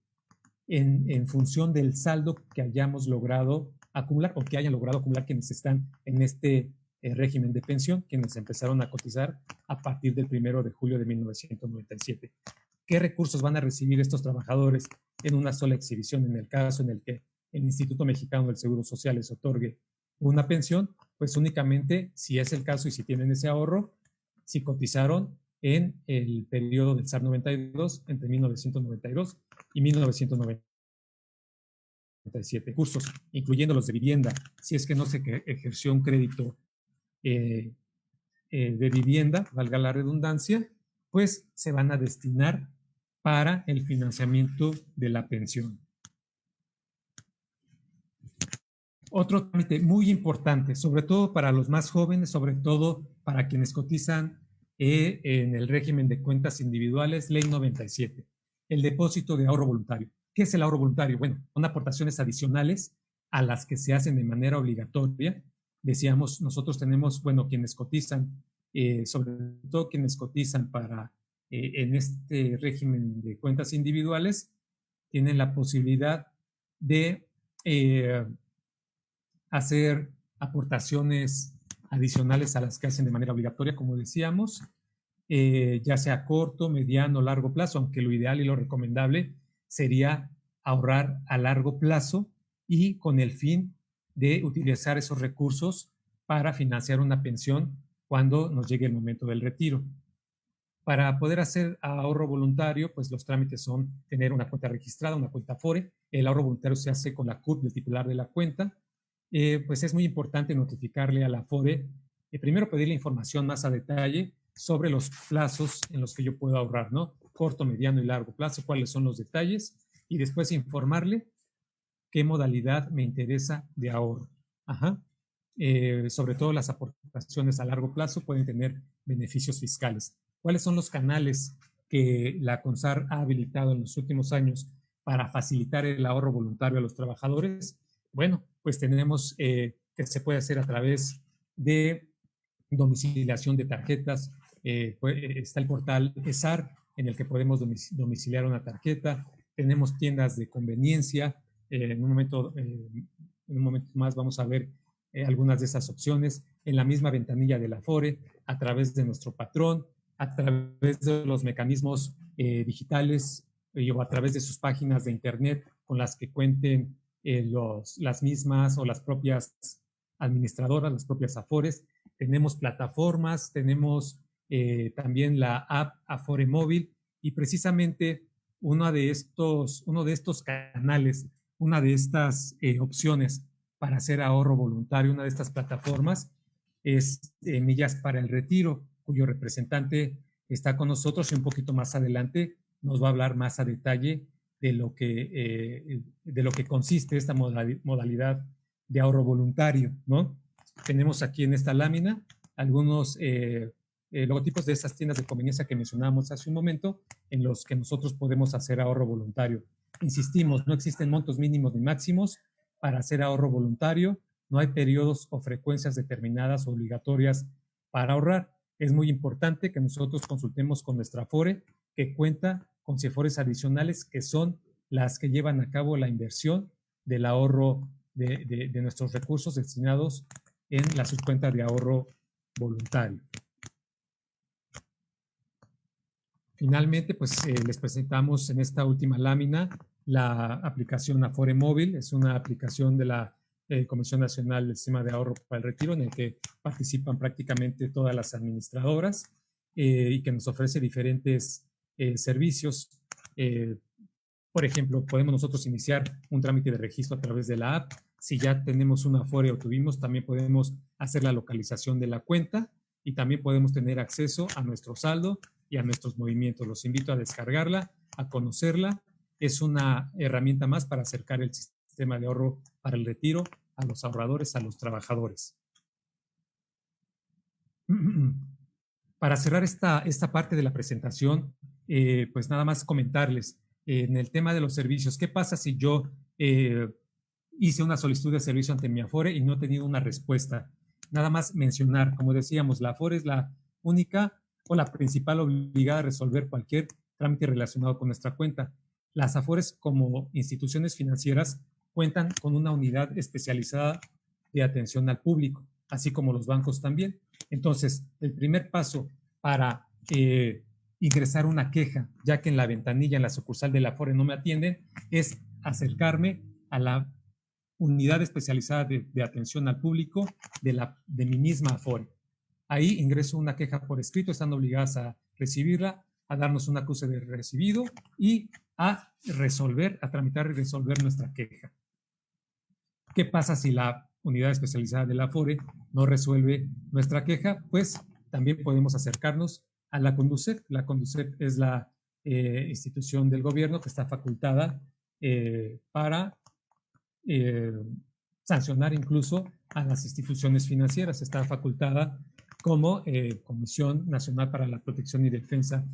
en función del saldo que hayamos logrado acumular o que hayan logrado acumular quienes están en este régimen de pensión, quienes empezaron a cotizar a partir del 1 de julio de 1997. ¿Qué recursos van a recibir estos trabajadores en una sola exhibición en el caso en el que el Instituto Mexicano del Seguro Social les otorgue una pensión? Pues únicamente, si es el caso y si tienen ese ahorro, si cotizaron en el periodo del SAR 92, entre 1992 y 1997. Recursos, incluyendo los de vivienda, si es que no se ejerció un crédito de vivienda, valga la redundancia, pues se van a destinar para el financiamiento de la pensión. Otro trámite muy importante, sobre todo para los más jóvenes, sobre todo para quienes cotizan en el régimen de cuentas individuales, Ley 97, el depósito de ahorro voluntario. ¿Qué es el ahorro voluntario? Bueno, son aportaciones adicionales a las que se hacen de manera obligatoria. Decíamos, nosotros tenemos, bueno, quienes cotizan, sobre todo quienes cotizan para en este régimen de cuentas individuales, tienen la posibilidad de hacer aportaciones adicionales a las que hacen de manera obligatoria, como decíamos, ya sea a corto, mediano, largo plazo, aunque lo ideal y lo recomendable sería ahorrar a largo plazo y con el fin de utilizar esos recursos para financiar una pensión cuando nos llegue el momento del retiro. Para poder hacer ahorro voluntario, pues los trámites son tener una cuenta registrada, una cuenta Afore. El ahorro voluntario se hace con la CURP del titular de la cuenta. Pues es muy importante notificarle a la Afore, primero pedirle información más a detalle sobre los plazos en los que yo puedo ahorrar, ¿no? Corto, mediano y largo plazo, cuáles son los detalles, y después informarle qué modalidad me interesa de ahorro. Sobre todo las aportaciones a largo plazo pueden tener beneficios fiscales. ¿Cuáles son los canales que la CONSAR ha habilitado en los últimos años para facilitar el ahorro voluntario a los trabajadores? Bueno, pues tenemos que se puede hacer a través de domiciliación de tarjetas. Está el portal ESAR, en el que podemos domiciliar una tarjeta. Tenemos tiendas de conveniencia. En un momento más vamos a ver algunas de esas opciones. En la misma ventanilla de la Afore, a través de nuestro patrón, a través de los mecanismos digitales o a través de sus páginas de internet con las que cuenten las mismas o las propias administradoras, las propias Afores. Tenemos plataformas, tenemos también la app Afore Móvil, y precisamente uno de estos canales, una de estas opciones para hacer ahorro voluntario, una de estas plataformas es Millas para el Retiro, cuyo representante está con nosotros y un poquito más adelante nos va a hablar más a detalle de lo que consiste esta modalidad de ahorro voluntario, ¿no? Tenemos aquí en esta lámina algunos logotipos de esas tiendas de conveniencia que mencionábamos hace un momento, en los que nosotros podemos hacer ahorro voluntario. Insistimos, no existen montos mínimos ni máximos para hacer ahorro voluntario, no hay periodos o frecuencias determinadas obligatorias para ahorrar. Es muy importante que nosotros consultemos con nuestra Afore, que cuenta con CIFORES adicionales, que son las que llevan a cabo la inversión del ahorro de nuestros recursos destinados en la subcuenta de ahorro voluntario. Finalmente, pues les presentamos en esta última lámina la aplicación Afore Móvil. Es una aplicación de la Comisión Nacional del Sistema de Ahorro para el Retiro, en el que participan prácticamente todas las administradoras y que nos ofrece diferentes servicios. Por ejemplo, podemos nosotros iniciar un trámite de registro a través de la app. Si ya tenemos una Afore o tuvimos, también podemos hacer la localización de la cuenta y también podemos tener acceso a nuestro saldo y a nuestros movimientos. Los invito a descargarla, a conocerla. Es una herramienta más para acercar el sistema de ahorro para el retiro a los ahorradores, a los trabajadores. Para cerrar esta parte de la presentación, pues nada más comentarles en el tema de los servicios. ¿Qué pasa si yo hice una solicitud de servicio ante mi Afore y no he tenido una respuesta? Nada más mencionar, como decíamos, la Afore es la única o la principal obligada a resolver cualquier trámite relacionado con nuestra cuenta. Las Afores, como instituciones financieras, cuentan con una unidad especializada de atención al público, así como los bancos también. Entonces, el primer paso para ingresar una queja, ya que en la ventanilla, en la sucursal de la Afore no me atienden, es acercarme a la unidad especializada de atención al público de mi misma Afore. Ahí ingreso una queja por escrito, están obligadas a recibirla, a darnos un acuse de recibido y a tramitar y resolver nuestra queja. ¿Qué pasa si la unidad especializada de la Afore no resuelve nuestra queja? Pues también podemos acercarnos a la Conducef. La Conducef es la institución del gobierno que está facultada para sancionar incluso a las instituciones financieras. Está facultada como Comisión Nacional para la Protección y Defensa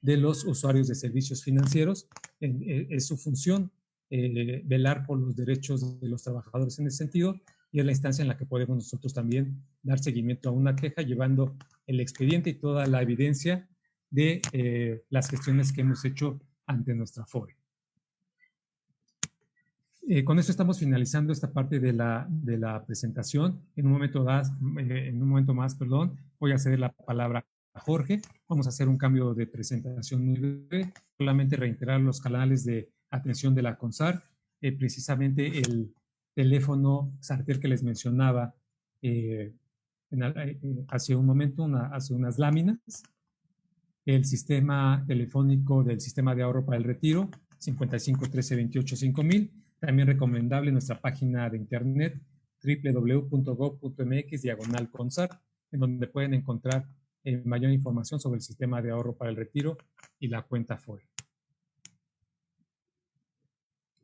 de los Usuarios de Servicios Financieros. Es su función velar por los derechos de los trabajadores en ese sentido, y es la instancia en la que podemos nosotros también dar seguimiento a una queja, llevando el expediente y toda la evidencia de las gestiones que hemos hecho ante nuestra Afore. Con esto estamos finalizando esta parte de la presentación. En un momento más, voy a ceder la palabra a Jorge. Vamos a hacer un cambio de presentación muy breve, solamente reiterar los canales de atención de la CONSAR, precisamente el teléfono Sartel que les mencionaba hace un momento, hace unas láminas, el sistema telefónico del Sistema de Ahorro para el Retiro, 55 13 28 5000. También recomendable nuestra página de internet www.gov.mx/CONSAR, en donde pueden encontrar mayor información sobre el sistema de ahorro para el retiro y la cuenta Afore.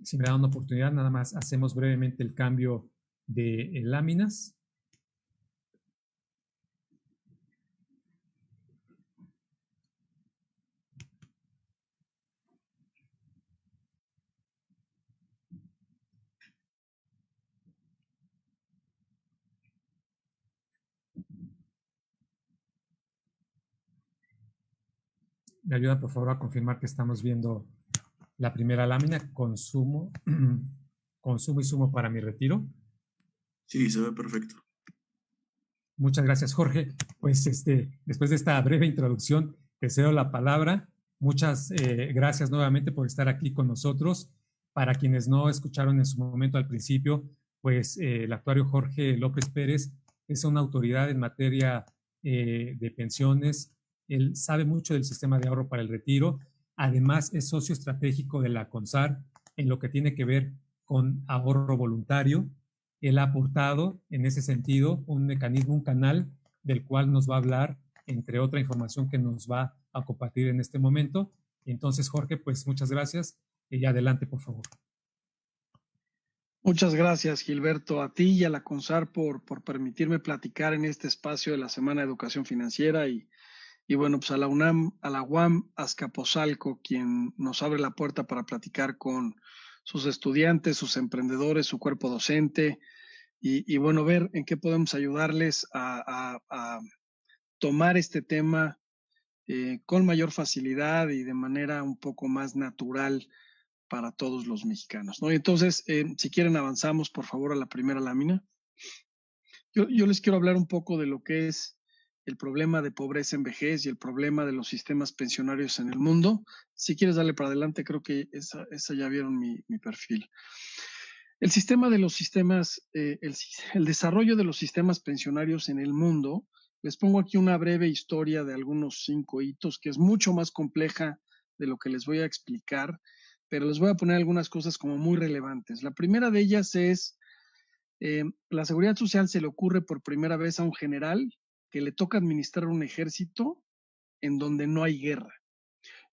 Si me da una oportunidad, nada más hacemos brevemente el cambio de láminas. ¿Me ayudan, por favor, a confirmar que estamos viendo la primera lámina, consumo y sumo para mi retiro? Sí, se ve perfecto. Muchas gracias, Jorge. Pues después de esta breve introducción, te cedo la palabra. Muchas gracias nuevamente por estar aquí con nosotros. Para quienes no escucharon en su momento al principio, pues el actuario Jorge López Pérez es una autoridad en materia de pensiones. Él sabe mucho del sistema de ahorro para el retiro. Además, es socio estratégico de la CONSAR en lo que tiene que ver con ahorro voluntario. Él ha aportado en ese sentido un mecanismo, un canal del cual nos va a hablar, entre otra información que nos va a compartir en este momento. Entonces, Jorge, pues muchas gracias y adelante, por favor. Muchas gracias, Gilberto, a ti y a la CONSAR por permitirme platicar en este espacio de la Semana de Educación Financiera y bueno, pues a la UNAM, a la UAM Azcapotzalco, quien nos abre la puerta para platicar con sus estudiantes, sus emprendedores, su cuerpo docente y bueno, ver en qué podemos ayudarles a tomar este tema con mayor facilidad y de manera un poco más natural para todos los mexicanos, ¿no? Y entonces, si quieren avanzamos, por favor, a la primera lámina. Yo les quiero hablar un poco de lo que es el problema de pobreza en vejez y el problema de los sistemas pensionarios en el mundo. Si quieres darle para adelante, creo que esa ya vieron mi perfil. El sistema de los sistemas, el desarrollo de los sistemas pensionarios en el mundo, les pongo aquí una breve historia de algunos 5 hitos, que es mucho más compleja de lo que les voy a explicar, pero les voy a poner algunas cosas como muy relevantes. La primera de ellas es, la seguridad social se le ocurre por primera vez a un general que le toca administrar un ejército en donde no hay guerra.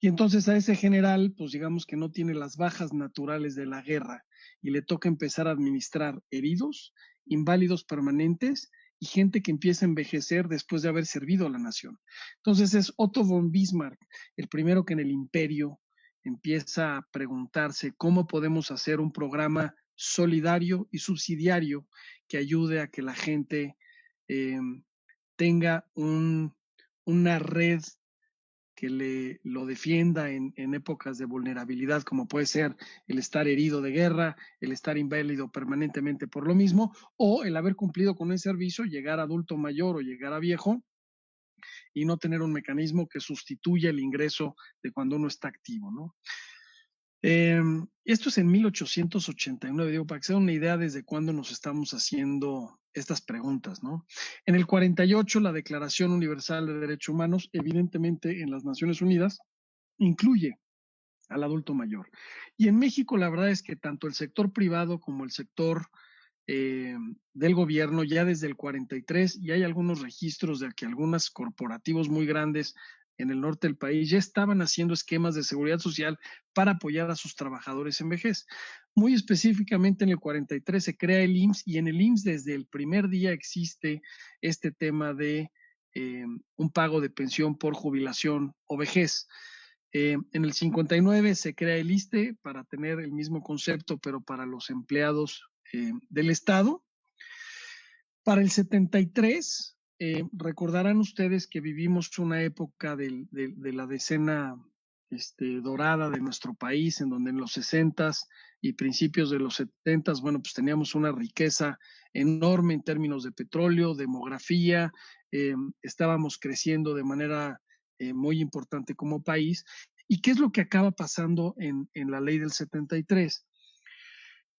Y entonces a ese general, pues digamos que no tiene las bajas naturales de la guerra y le toca empezar a administrar heridos, inválidos permanentes y gente que empieza a envejecer después de haber servido a la nación. Entonces es Otto von Bismarck, el primero que en el imperio empieza a preguntarse cómo podemos hacer un programa solidario y subsidiario que ayude a que la gente tenga una red que lo defienda en épocas de vulnerabilidad, como puede ser el estar herido de guerra, el estar inválido permanentemente por lo mismo, o el haber cumplido con el servicio, llegar a adulto mayor o llegar a viejo y no tener un mecanismo que sustituya el ingreso de cuando uno está activo, ¿no? Esto es en 1889, digo, para que se den una idea desde cuándo nos estamos haciendo estas preguntas, ¿no? En el 48, la Declaración Universal de Derechos Humanos, evidentemente en las Naciones Unidas, incluye al adulto mayor. Y en México, la verdad es que tanto el sector privado como el sector del gobierno, ya desde el 43, y hay algunos registros de que algunos corporativos muy grandes en el norte del país ya estaban haciendo esquemas de seguridad social para apoyar a sus trabajadores en vejez. Muy específicamente en el 43 se crea el IMSS, y en el IMSS desde el primer día existe este tema de un pago de pensión por jubilación o vejez. En el 59 se crea el ISSSTE para tener el mismo concepto, pero para los empleados del Estado. Para el 73, recordarán ustedes que vivimos una época de la decena dorada de nuestro país, en donde en los 60s y principios de los 70s, bueno, pues teníamos una riqueza enorme en términos de petróleo, demografía, estábamos creciendo de manera muy importante como país. ¿Y qué es lo que acaba pasando en la ley del 73?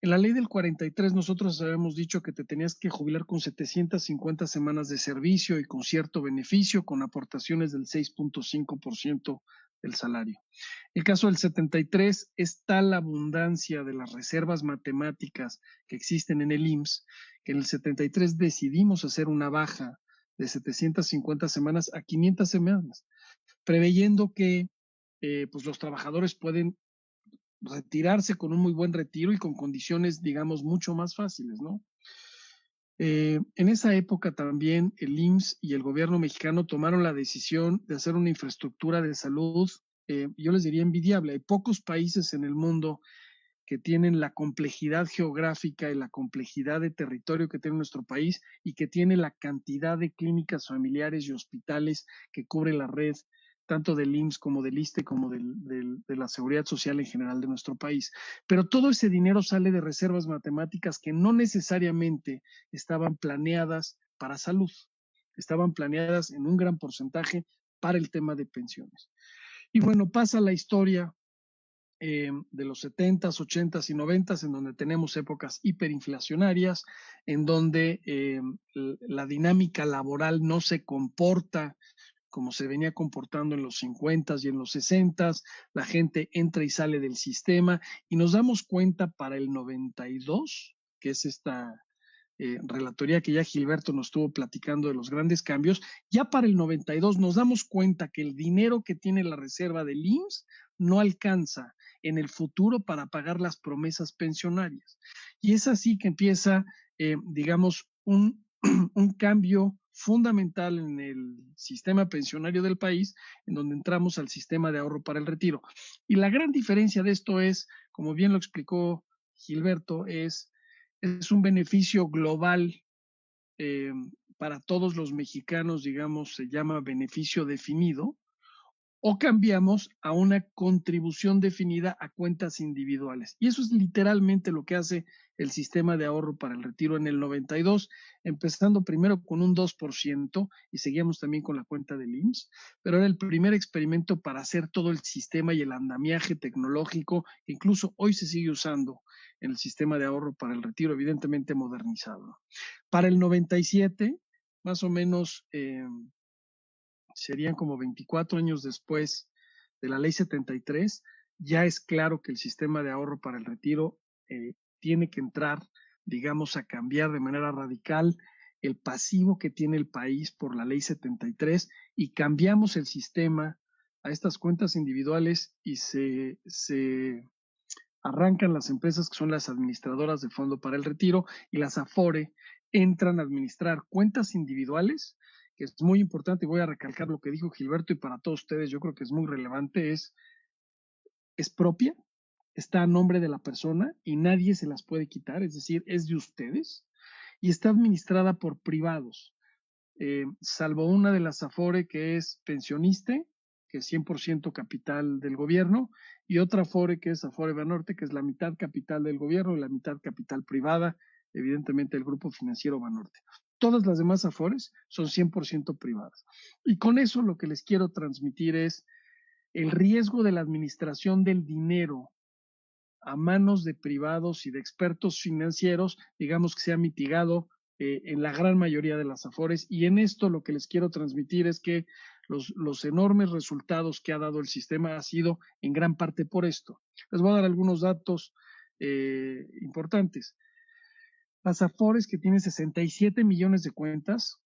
En la ley del 43 nosotros habíamos dicho que te tenías que jubilar con 750 semanas de servicio y con cierto beneficio, con aportaciones del 6.5% del salario. En el caso del 73 es tal la abundancia de las reservas matemáticas que existen en el IMSS, que en el 73 decidimos hacer una baja de 750 semanas a 500 semanas, preveyendo que pues los trabajadores pueden retirarse con un muy buen retiro y con condiciones, digamos, mucho más fáciles, ¿no? En esa época también el IMSS y el gobierno mexicano tomaron la decisión de hacer una infraestructura de salud, yo les diría envidiable. Hay pocos países en el mundo que tienen la complejidad geográfica y la complejidad de territorio que tiene nuestro país y que tiene la cantidad de clínicas familiares y hospitales que cubre la red tanto del IMSS como del ISSSTE como de la seguridad social en general de nuestro país. Pero todo ese dinero sale de reservas matemáticas que no necesariamente estaban planeadas para salud, estaban planeadas en un gran porcentaje para el tema de pensiones. Y bueno, pasa la historia de los 70s, 80s y 90s, en donde tenemos épocas hiperinflacionarias, en donde la dinámica laboral no se comporta como se venía comportando en los 50s y en los 60s, la gente entra y sale del sistema, y nos damos cuenta para el 92, que es esta relatoría que ya Gilberto nos estuvo platicando de los grandes cambios, ya para el 92 nos damos cuenta que el dinero que tiene la reserva del IMSS no alcanza en el futuro para pagar las promesas pensionarias. Y es así que empieza, digamos, un cambio fundamental en el sistema pensionario del país, en donde entramos al sistema de ahorro para el retiro. Y la gran diferencia de esto es, como bien lo explicó Gilberto, es un beneficio global para todos los mexicanos, digamos, se llama beneficio definido, o cambiamos a una contribución definida a cuentas individuales. Y eso es literalmente lo que hace el sistema de ahorro para el retiro en el 92, empezando primero con un 2% y seguíamos también con la cuenta del IMSS, pero era el primer experimento para hacer todo el sistema y el andamiaje tecnológico, que incluso hoy se sigue usando en el sistema de ahorro para el retiro, evidentemente modernizado. Para el 97, más o menos serían como 24 años después de la ley 73, ya es claro que el sistema de ahorro para el retiro tiene que entrar, digamos, a cambiar de manera radical el pasivo que tiene el país por la ley 73, y cambiamos el sistema a estas cuentas individuales y se arrancan las empresas que son las administradoras de fondo para el retiro y las Afore, entran a administrar cuentas individuales, que es muy importante, y voy a recalcar lo que dijo Gilberto, y para todos ustedes yo creo que es muy relevante, es propia, está a nombre de la persona y nadie se las puede quitar, es decir, es de ustedes, y está administrada por privados, salvo una de las Afore que es pensionista, que es 100% capital del gobierno, y otra Afore que es Afore Banorte, que es la mitad capital del gobierno y la mitad capital privada, evidentemente el grupo financiero Banorte. Todas las demás Afores son 100% privadas. Y con eso lo que les quiero transmitir es el riesgo de la administración del dinero a manos de privados y de expertos financieros, digamos que se ha mitigado en la gran mayoría de las Afores, y en esto lo que les quiero transmitir es que los enormes resultados que ha dado el sistema ha sido en gran parte por esto. Les voy a dar algunos datos importantes. Las Afores, que tienen 67 millones de cuentas,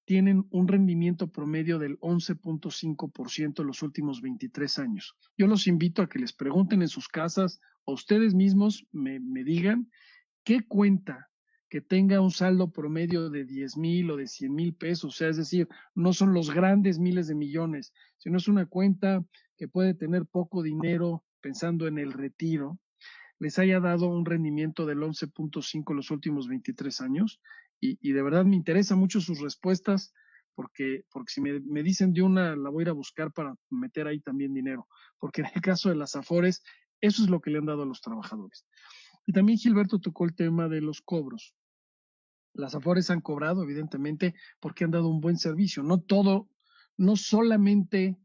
tienen un rendimiento promedio del 11.5% en los últimos 23 años. Yo los invito a que les pregunten en sus casas, o ustedes mismos me digan qué cuenta que tenga un saldo promedio de 10,000 o de 100,000 pesos, o sea, es decir, no son los grandes miles de millones, sino es una cuenta que puede tener poco dinero pensando en el retiro, les haya dado un rendimiento del 11.5 los últimos 23 años, y de verdad me interesan mucho sus respuestas, porque si me dicen de una, la voy a ir a buscar para meter ahí también dinero, porque en el caso de las Afores, eso es lo que le han dado a los trabajadores. Y también Gilberto tocó el tema de los cobros. Las Afores han cobrado, evidentemente, porque han dado un buen servicio. No solamente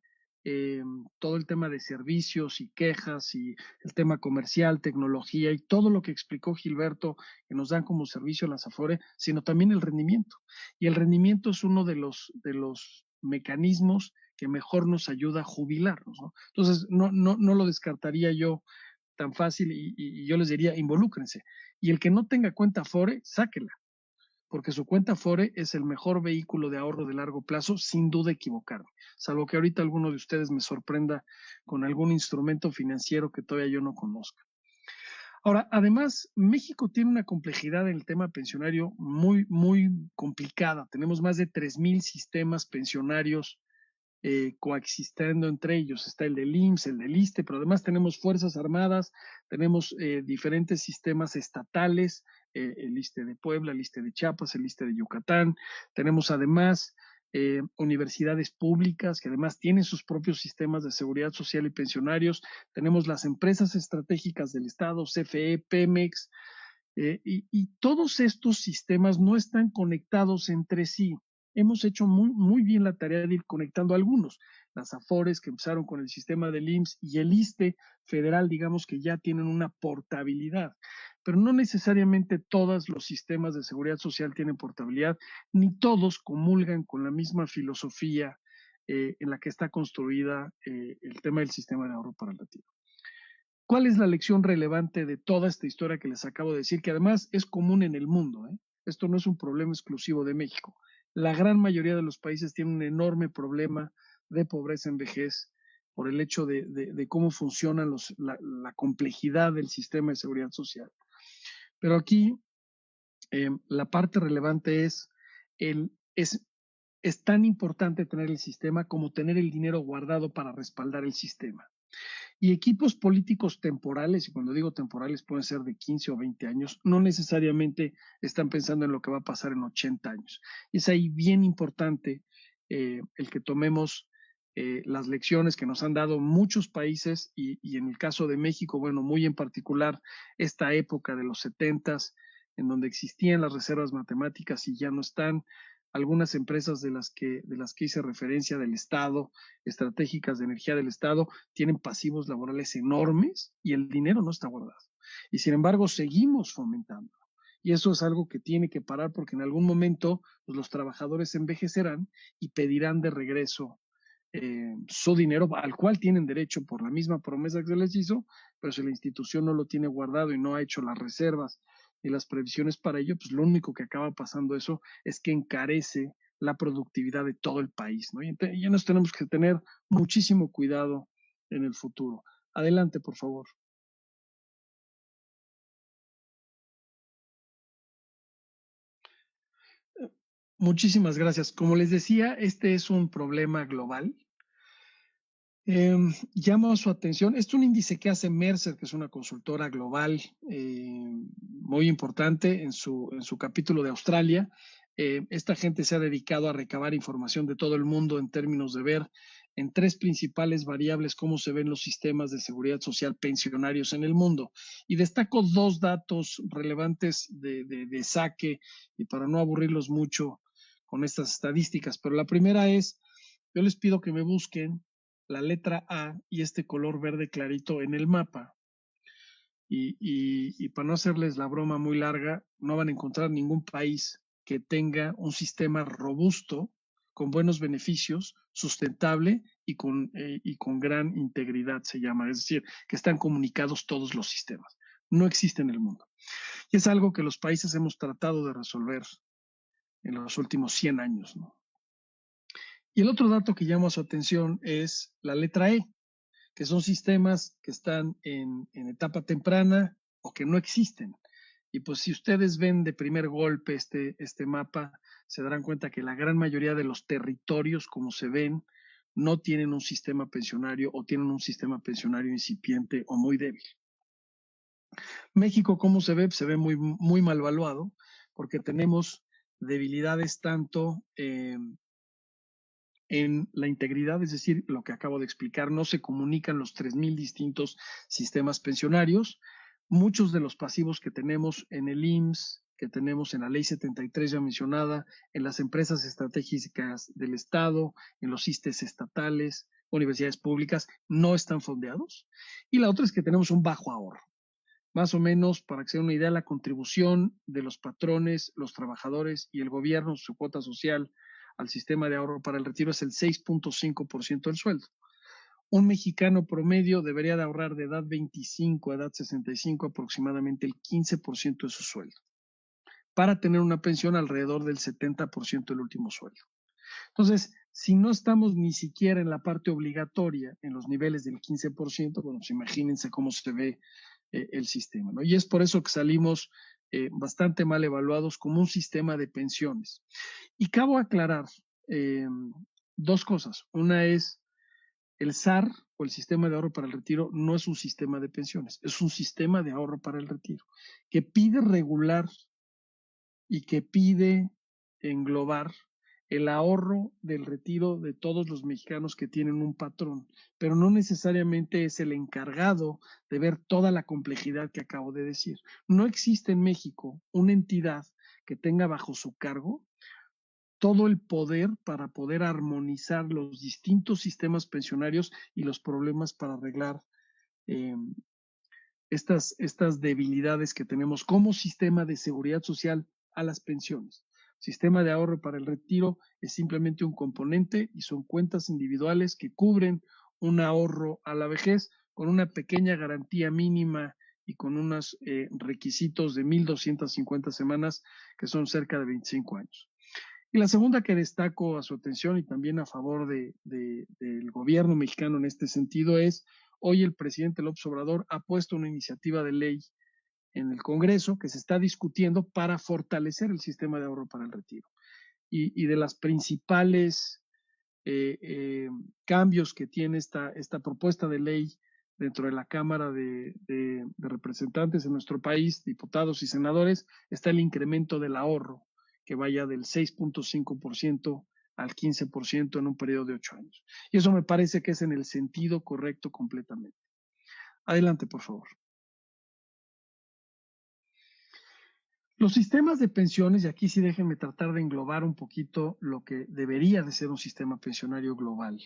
todo el tema de servicios y quejas y el tema comercial, tecnología y todo lo que explicó Gilberto que nos dan como servicio a las Afores, sino también el rendimiento. Y el rendimiento es uno de los mecanismos que mejor nos ayuda a jubilarnos, ¿no? Entonces, no lo descartaría yo tan fácil, y yo les diría, involúcrense. Y el que no tenga cuenta Afore, sáquela, porque su cuenta Afore es el mejor vehículo de ahorro de largo plazo, sin duda equivocarme, salvo que ahorita alguno de ustedes me sorprenda con algún instrumento financiero que todavía yo no conozca. Ahora, además, México tiene una complejidad en el tema pensionario muy, muy complicada. Tenemos más de 3,000 sistemas pensionarios coexistiendo entre ellos. Está el del IMSS, el del ISSSTE, pero además tenemos Fuerzas Armadas, tenemos diferentes sistemas estatales, el ISSSTE de Puebla, el ISSSTE de Chiapas, el ISSSTE de Yucatán. Tenemos además universidades públicas que además tienen sus propios sistemas de seguridad social y pensionarios. Tenemos las empresas estratégicas del Estado, CFE, Pemex, y todos estos sistemas no están conectados entre sí. Hemos hecho muy bien la tarea de ir conectando algunos. Las Afores, que empezaron con el sistema del IMSS, y el ISSSTE federal, digamos que ya tienen una portabilidad, pero no necesariamente todos los sistemas de seguridad social tienen portabilidad, ni todos comulgan con la misma filosofía en la que está construida el tema del sistema de ahorro para el retiro. ¿Cuál es la lección relevante de toda esta historia que les acabo de decir? Que además es común en el mundo, ¿eh? Esto no es un problema exclusivo de México. La gran mayoría de los países tienen un enorme problema de pobreza en vejez por el hecho de cómo funciona la complejidad del sistema de seguridad social. Pero aquí la parte relevante es tan importante tener el sistema como tener el dinero guardado para respaldar el sistema. Y equipos políticos temporales, y cuando digo temporales pueden ser de 15 o 20 años, no necesariamente están pensando en lo que va a pasar en 80 años. Es ahí bien importante el que tomemos las lecciones que nos han dado muchos países, y en el caso de México, bueno, muy en particular esta época de los 70s, en donde existían las reservas matemáticas y ya no están. Algunas empresas de las que hice referencia del Estado, estratégicas de energía del Estado, tienen pasivos laborales enormes y el dinero no está guardado. Y sin embargo, seguimos fomentando. Y eso es algo que tiene que parar, porque en algún momento pues, los trabajadores envejecerán y pedirán de regreso su dinero, al cual tienen derecho por la misma promesa que se les hizo, pero si la institución no lo tiene guardado y no ha hecho las reservas y las previsiones para ello, pues lo único que acaba pasando eso es que encarece la productividad de todo el país, ¿no? Y ya nos tenemos que tener muchísimo cuidado en el futuro. Adelante, por favor. Muchísimas gracias. Como les decía, este es un problema global. Llamo a su atención, este es un índice que hace Mercer, que es una consultora global muy importante en su capítulo de Australia. Esta gente se ha dedicado a recabar información de todo el mundo en términos de ver en tres principales variables cómo se ven los sistemas de seguridad social pensionarios en el mundo. Y destaco dos datos relevantes de saque, y para no aburrirlos mucho con estas estadísticas, pero la primera es, yo les pido que me busquen la letra A y este color verde clarito en el mapa. Y para no hacerles la broma muy larga, no van a encontrar ningún país que tenga un sistema robusto, con buenos beneficios, sustentable y con gran integridad, se llama. Es decir, que están comunicados todos los sistemas. No existe en el mundo. Y es algo que los países hemos tratado de resolver en los últimos 100 años, ¿no? Y el otro dato que llamo a su atención es la letra E, que son sistemas que están en etapa temprana o que no existen. Y pues si ustedes ven de primer golpe este mapa, se darán cuenta que la gran mayoría de los territorios, como se ven, no tienen un sistema pensionario o tienen un sistema pensionario incipiente o muy débil. México, ¿cómo se ve? Se ve muy, muy mal valuado porque tenemos debilidades tanto en la integridad, es decir, lo que acabo de explicar, no se comunican los 3,000 distintos sistemas pensionarios. Muchos de los pasivos que tenemos en el IMSS, que tenemos en la Ley 73 ya mencionada, en las empresas estratégicas del Estado, en los ISSSTEs estatales, universidades públicas, no están fondeados. Y la otra es que tenemos un bajo ahorro. Más o menos, para que se den una idea, la contribución de los patrones, los trabajadores y el gobierno, su cuota social, al sistema de ahorro para el retiro es el 6.5% del sueldo. Un mexicano promedio debería de ahorrar de edad 25 a edad 65 aproximadamente el 15% de su sueldo, para tener una pensión alrededor del 70% del último sueldo. Entonces, si no estamos ni siquiera en la parte obligatoria, en los niveles del 15%, bueno, pues imagínense cómo se ve el sistema, ¿no? Y es por eso que salimos bastante mal evaluados como un sistema de pensiones. Y cabe aclarar dos cosas. Una es, el SAR o el sistema de ahorro para el retiro no es un sistema de pensiones, es un sistema de ahorro para el retiro que pide regular y que pide englobar el ahorro del retiro de todos los mexicanos que tienen un patrón, pero no necesariamente es el encargado de ver toda la complejidad que acabo de decir. No existe en México una entidad que tenga bajo su cargo todo el poder para poder armonizar los distintos sistemas pensionarios y los problemas para arreglar estas debilidades que tenemos como sistema de seguridad social a las pensiones. Sistema de ahorro para el retiro es simplemente un componente y son cuentas individuales que cubren un ahorro a la vejez con una pequeña garantía mínima y con unos requisitos de 1,250 semanas que son cerca de 25 años. Y la segunda que destaco a su atención y también a favor del gobierno mexicano en este sentido es, hoy el presidente López Obrador ha puesto una iniciativa de ley en el Congreso que se está discutiendo para fortalecer el sistema de ahorro para el retiro. Y de las principales cambios que tiene esta propuesta de ley dentro de la Cámara de Representantes en nuestro país, diputados y senadores, está el incremento del ahorro, que vaya del 6.5% al 15% en un periodo de 8 años. Y eso me parece que es en el sentido correcto completamente. Adelante, por favor. Los sistemas de pensiones, y aquí sí déjenme tratar de englobar un poquito lo que debería de ser un sistema pensionario global,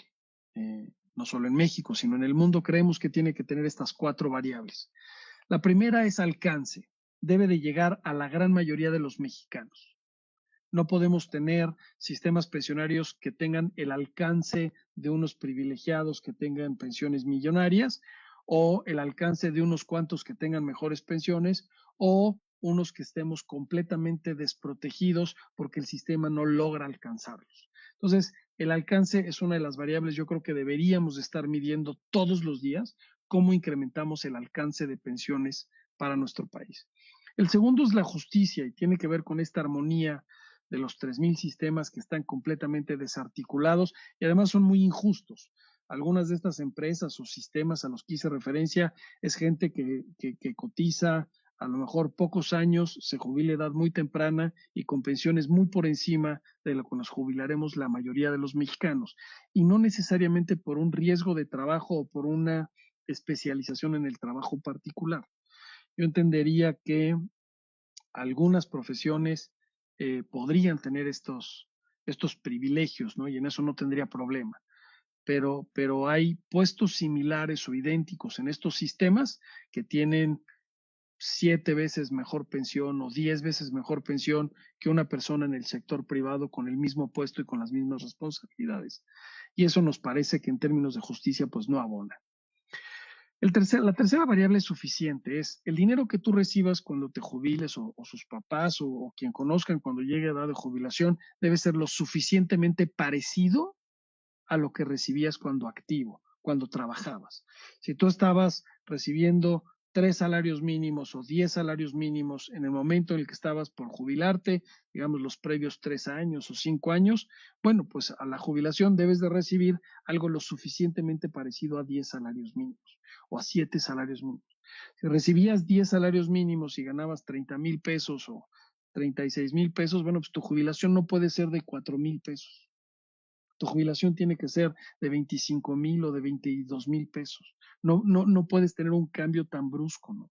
no solo en México, sino en el mundo, creemos que tiene que tener estas 4 variables. La primera es alcance, debe de llegar a la gran mayoría de los mexicanos. No podemos tener sistemas pensionarios que tengan el alcance de unos privilegiados que tengan pensiones millonarias o el alcance de unos cuantos que tengan mejores pensiones o unos que estemos completamente desprotegidos porque el sistema no logra alcanzarlos. Entonces, el alcance es una de las variables, yo creo que deberíamos estar midiendo todos los días cómo incrementamos el alcance de pensiones para nuestro país. El segundo es la justicia y tiene que ver con esta armonía de los 3,000 sistemas que están completamente desarticulados y además son muy injustos. Algunas de estas empresas o sistemas a los que hice referencia es gente que cotiza a lo mejor pocos años, se jubila a edad muy temprana y con pensiones muy por encima de lo que nos jubilaremos la mayoría de los mexicanos. Y no necesariamente por un riesgo de trabajo o por una especialización en el trabajo particular. Yo entendería que algunas profesiones podrían tener estos privilegios, ¿no? Y en eso no tendría problema. Pero hay puestos similares o idénticos en estos sistemas que tienen 7 veces mejor pensión o 10 veces mejor pensión que una persona en el sector privado con el mismo puesto y con las mismas responsabilidades. Y eso nos parece que en términos de justicia pues no abona. La tercera variable es suficiente, es el dinero que tú recibas cuando te jubiles o sus papás o quien conozcan cuando llegue a edad de jubilación debe ser lo suficientemente parecido a lo que recibías cuando activo, cuando trabajabas. Si tú estabas recibiendo 3 salarios mínimos o 10 salarios mínimos en el momento en el que estabas por jubilarte, digamos los previos 3 años o 5 años, bueno, pues a la jubilación debes de recibir algo lo suficientemente parecido a 10 salarios mínimos o a 7 salarios mínimos. Si recibías 10 salarios mínimos y ganabas 30,000 pesos o 36,000 pesos, bueno, pues tu jubilación no puede ser de 4,000 pesos. Tu jubilación tiene que ser de 25,000 o de 22,000 pesos. No puedes tener un cambio tan brusco, ¿no?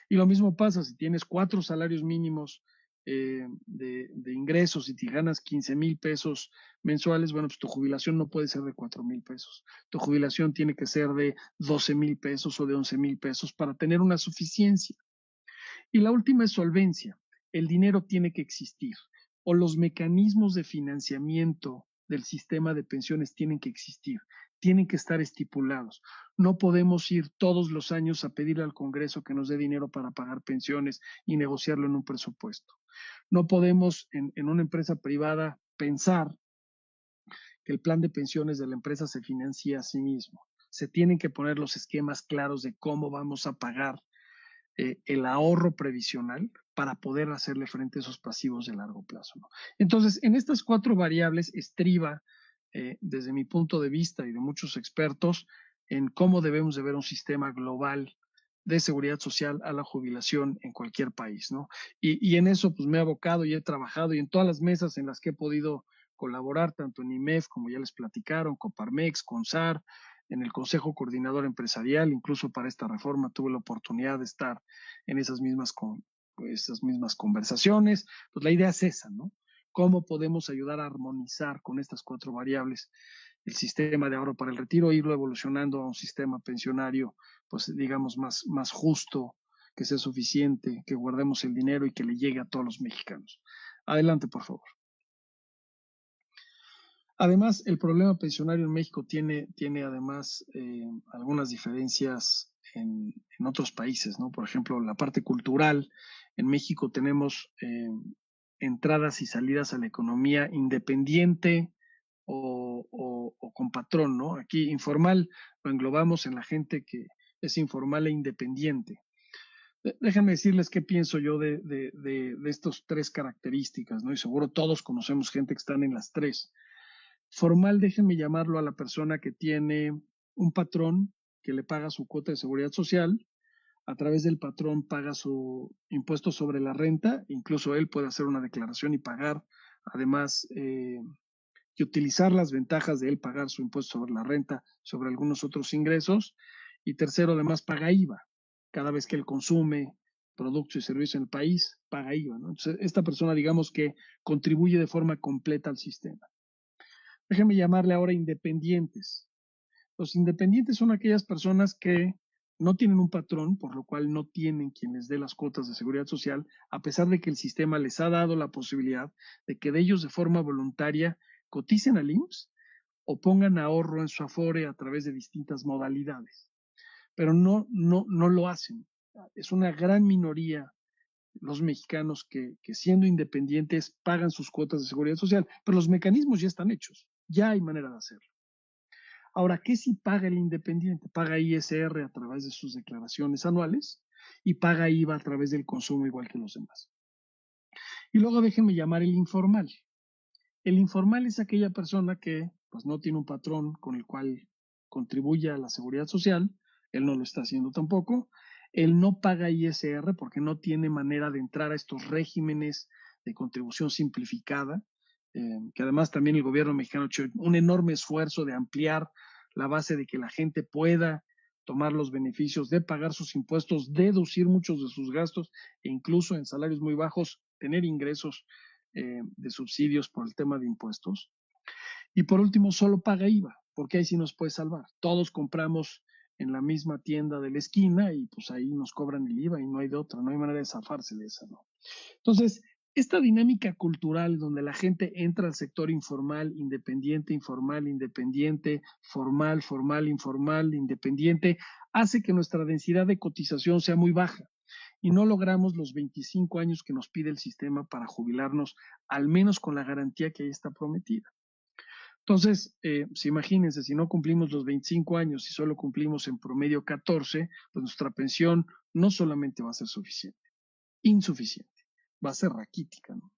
Y lo mismo pasa si tienes 4 salarios mínimos de ingresos y te ganas 15,000 pesos mensuales, bueno, pues tu jubilación no puede ser de 4,000 pesos. Tu jubilación tiene que ser de 12,000 pesos o de 11,000 pesos para tener una suficiencia. Y la última es solvencia. El dinero tiene que existir o los mecanismos de financiamiento del sistema de pensiones tienen que existir, tienen que estar estipulados. No podemos ir todos los años a pedirle al Congreso que nos dé dinero para pagar pensiones y negociarlo en un presupuesto. No podemos en una empresa privada pensar que el plan de pensiones de la empresa se financia a sí mismo. Se tienen que poner los esquemas claros de cómo vamos a pagar el ahorro previsional para poder hacerle frente a esos pasivos de largo plazo, ¿no? Entonces, en estas 4 variables estriba, desde mi punto de vista y de muchos expertos, en cómo debemos de ver un sistema global de seguridad social a la jubilación en cualquier país, ¿no? Y en eso pues me he abocado y he trabajado y en todas las mesas en las que he podido colaborar, tanto en IMEF, como ya les platicaron, Coparmex, CONSAR, en el Consejo Coordinador Empresarial, incluso para esta reforma tuve la oportunidad de estar en esas mismas conversaciones. Pues la idea es esa, ¿no? ¿Cómo podemos ayudar a armonizar con estas 4 variables el sistema de ahorro para el retiro, irlo evolucionando a un sistema pensionario, pues digamos, más justo, que sea suficiente, que guardemos el dinero y que le llegue a todos los mexicanos? Adelante, por favor. Además, el problema pensionario en México tiene además algunas diferencias en otros países, ¿no? Por ejemplo, la parte cultural. En México tenemos entradas y salidas a la economía independiente o con patrón, ¿no? Aquí informal lo englobamos en la gente que es informal e independiente. Déjenme decirles qué pienso yo de estas 3 características, ¿no? Y seguro todos conocemos gente que están en las 3. Formal, déjenme llamarlo a la persona que tiene un patrón que le paga su cuota de seguridad social, a través del patrón paga su impuesto sobre la renta, incluso él puede hacer una declaración y pagar, además, y utilizar las ventajas de él pagar su impuesto sobre la renta, sobre algunos otros ingresos. Y tercero, además, paga IVA. Cada vez que él consume productos y servicios en el país, paga IVA, ¿no? Entonces, esta persona, digamos que contribuye de forma completa al sistema. Déjenme llamarle ahora independientes. Los independientes son aquellas personas que no tienen un patrón, por lo cual no tienen quien les dé las cuotas de seguridad social, a pesar de que el sistema les ha dado la posibilidad de que de ellos de forma voluntaria coticen al IMSS o pongan ahorro en su Afore a través de distintas modalidades. Pero no lo hacen. Es una gran minoría los mexicanos que siendo independientes pagan sus cuotas de seguridad social, pero los mecanismos ya están hechos, ya hay manera de hacerlo. Ahora, ¿qué si paga el independiente? Paga ISR a través de sus declaraciones anuales y paga IVA a través del consumo igual que los demás. Y luego déjenme llamar el informal. El informal es aquella persona que pues no tiene un patrón con el cual contribuye a la seguridad social, él no lo está haciendo tampoco, él no paga ISR porque no tiene manera de entrar a estos regímenes de contribución simplificada, que además también el gobierno mexicano ha hecho un enorme esfuerzo de ampliar la base de que la gente pueda tomar los beneficios de pagar sus impuestos, deducir muchos de sus gastos e incluso en salarios muy bajos tener ingresos de subsidios por el tema de impuestos. Y por último, solo paga IVA, porque ahí sí nos puede salvar. Todos compramos en la misma tienda de la esquina y pues ahí nos cobran el IVA y no hay de otra, no hay manera de zafarse de esa, ¿no? Entonces, esta dinámica cultural donde la gente entra al sector informal, independiente, formal, formal, informal, independiente, hace que nuestra densidad de cotización sea muy baja y no logramos los 25 años que nos pide el sistema para jubilarnos, al menos con la garantía que ahí está prometida. Entonces, imagínense, si no cumplimos los 25 años y solo cumplimos en promedio 14, pues nuestra pensión no solamente va a ser insuficiente, va a ser raquítica, ¿no?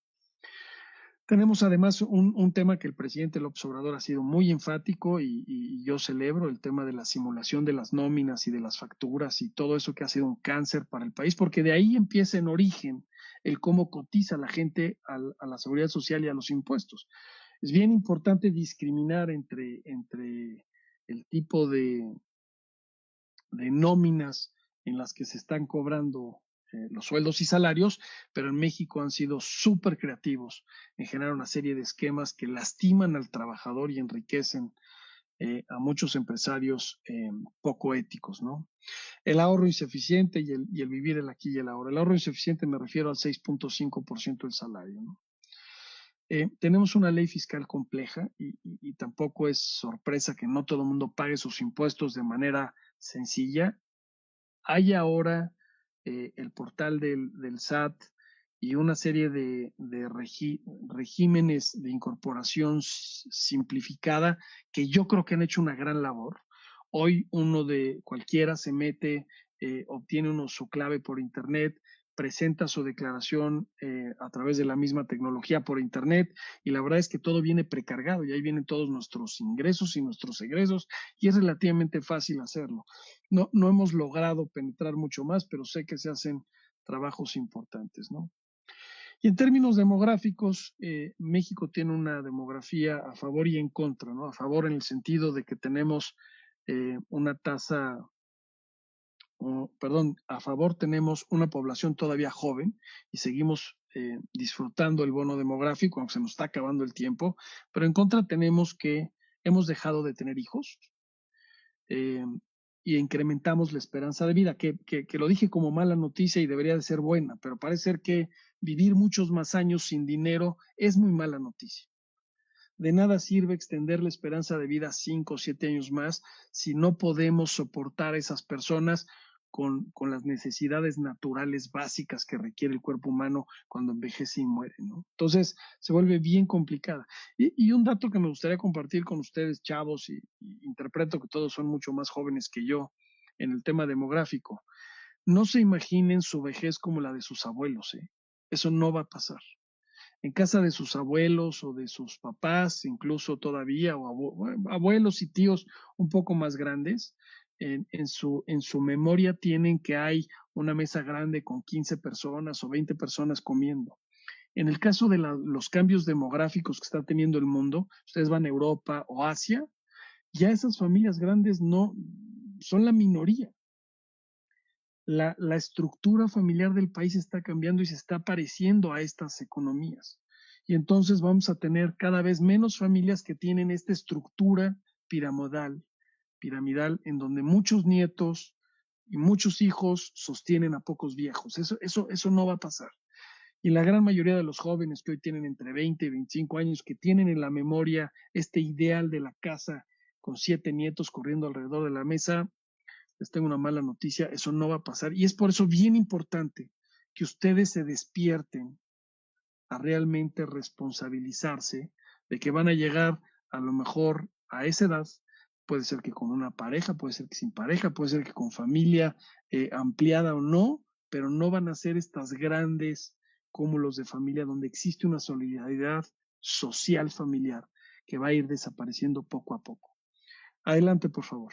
Tenemos además un tema que el presidente López Obrador ha sido muy enfático y yo celebro, el tema de la simulación de las nóminas y de las facturas y todo eso que ha sido un cáncer para el país, porque de ahí empieza en origen el cómo cotiza la gente a la seguridad social y a los impuestos. Es bien importante discriminar entre el tipo de nóminas en las que se están cobrando los sueldos y salarios, pero en México han sido súper creativos en generar una serie de esquemas que lastiman al trabajador y enriquecen a muchos empresarios poco éticos, ¿no? El ahorro insuficiente y el vivir el aquí y el ahora. El ahorro insuficiente me refiero al 6.5% del salario, ¿no? Tenemos una ley fiscal compleja y tampoco es sorpresa que no todo el mundo pague sus impuestos de manera sencilla. Hay ahora el portal del SAT y una serie de regímenes de incorporación simplificada que yo creo que han hecho una gran labor. Hoy uno de cualquiera se mete, obtiene uno su clave por internet, presenta su declaración a través de la misma tecnología por internet y la verdad es que todo viene precargado y ahí vienen todos nuestros ingresos y nuestros egresos y es relativamente fácil hacerlo. No hemos logrado penetrar mucho más, pero sé que se hacen trabajos importantes, ¿no? Y en términos demográficos, México tiene una demografía a favor y en contra, ¿no? A favor en el sentido de que tenemos una tasa, a favor tenemos una población todavía joven y seguimos disfrutando el bono demográfico, aunque se nos está acabando el tiempo, pero en contra tenemos que hemos dejado de tener hijos y incrementamos la esperanza de vida, que lo dije como mala noticia y debería de ser buena, pero parece ser que vivir muchos más años sin dinero es muy mala noticia. De nada sirve extender la esperanza de vida 5 o 7 años más si no podemos soportar a esas personas con las necesidades naturales básicas que requiere el cuerpo humano cuando envejece y muere, ¿no? Entonces se vuelve bien complicada. Y un dato que me gustaría compartir con ustedes, chavos, y interpreto que todos son mucho más jóvenes que yo en el tema demográfico. No se imaginen su vejez como la de sus abuelos, ¿eh? Eso no va a pasar. En casa de sus abuelos o de sus papás, incluso todavía, o abuelos y tíos un poco más grandes, en su memoria tienen que hay una mesa grande con 15 personas o 20 personas comiendo. En el caso de los cambios demográficos que está teniendo el mundo, ustedes van a Europa o Asia, ya esas familias grandes no son la minoría. La estructura familiar del país está cambiando y se está pareciendo a estas economías. Y entonces vamos a tener cada vez menos familias que tienen esta estructura piramidal en donde muchos nietos y muchos hijos sostienen a pocos viejos. Eso no va a pasar. Y la gran mayoría de los jóvenes que hoy tienen entre 20 y 25 años, que tienen en la memoria este ideal de la casa con 7 nietos corriendo alrededor de la mesa, les tengo una mala noticia, eso no va a pasar. Y es por eso bien importante que ustedes se despierten a realmente responsabilizarse de que van a llegar a lo mejor a esa edad. Puede ser que con una pareja, puede ser que sin pareja, puede ser que con familia ampliada o no, pero no van a ser estas grandes cúmulos de familia donde existe una solidaridad social familiar que va a ir desapareciendo poco a poco. Adelante, por favor.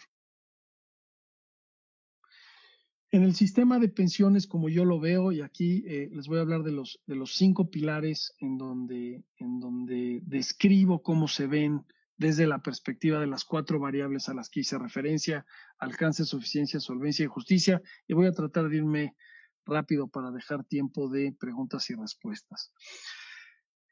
En el sistema de pensiones, como yo lo veo, y aquí les voy a hablar de los 5 pilares en donde describo cómo se ven desde la perspectiva de las 4 variables a las que hice referencia: alcance, suficiencia, solvencia y justicia, y voy a tratar de irme rápido para dejar tiempo de preguntas y respuestas.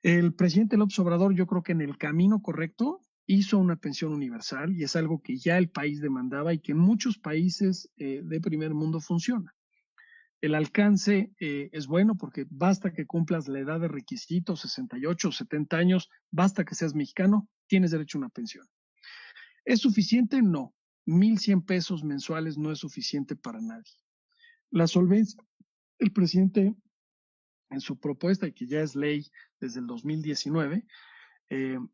El presidente López Obrador, yo creo que en el camino correcto, hizo una pensión universal, y es algo que ya el país demandaba y que en muchos países de primer mundo funciona. El alcance es bueno porque basta que cumplas la edad de requisito, 68 o 70 años, basta que seas mexicano, tienes derecho a una pensión. ¿Es suficiente? No. 1,100 pesos mensuales no es suficiente para nadie. La solvencia, el presidente en su propuesta, y que ya es ley desde el 2019,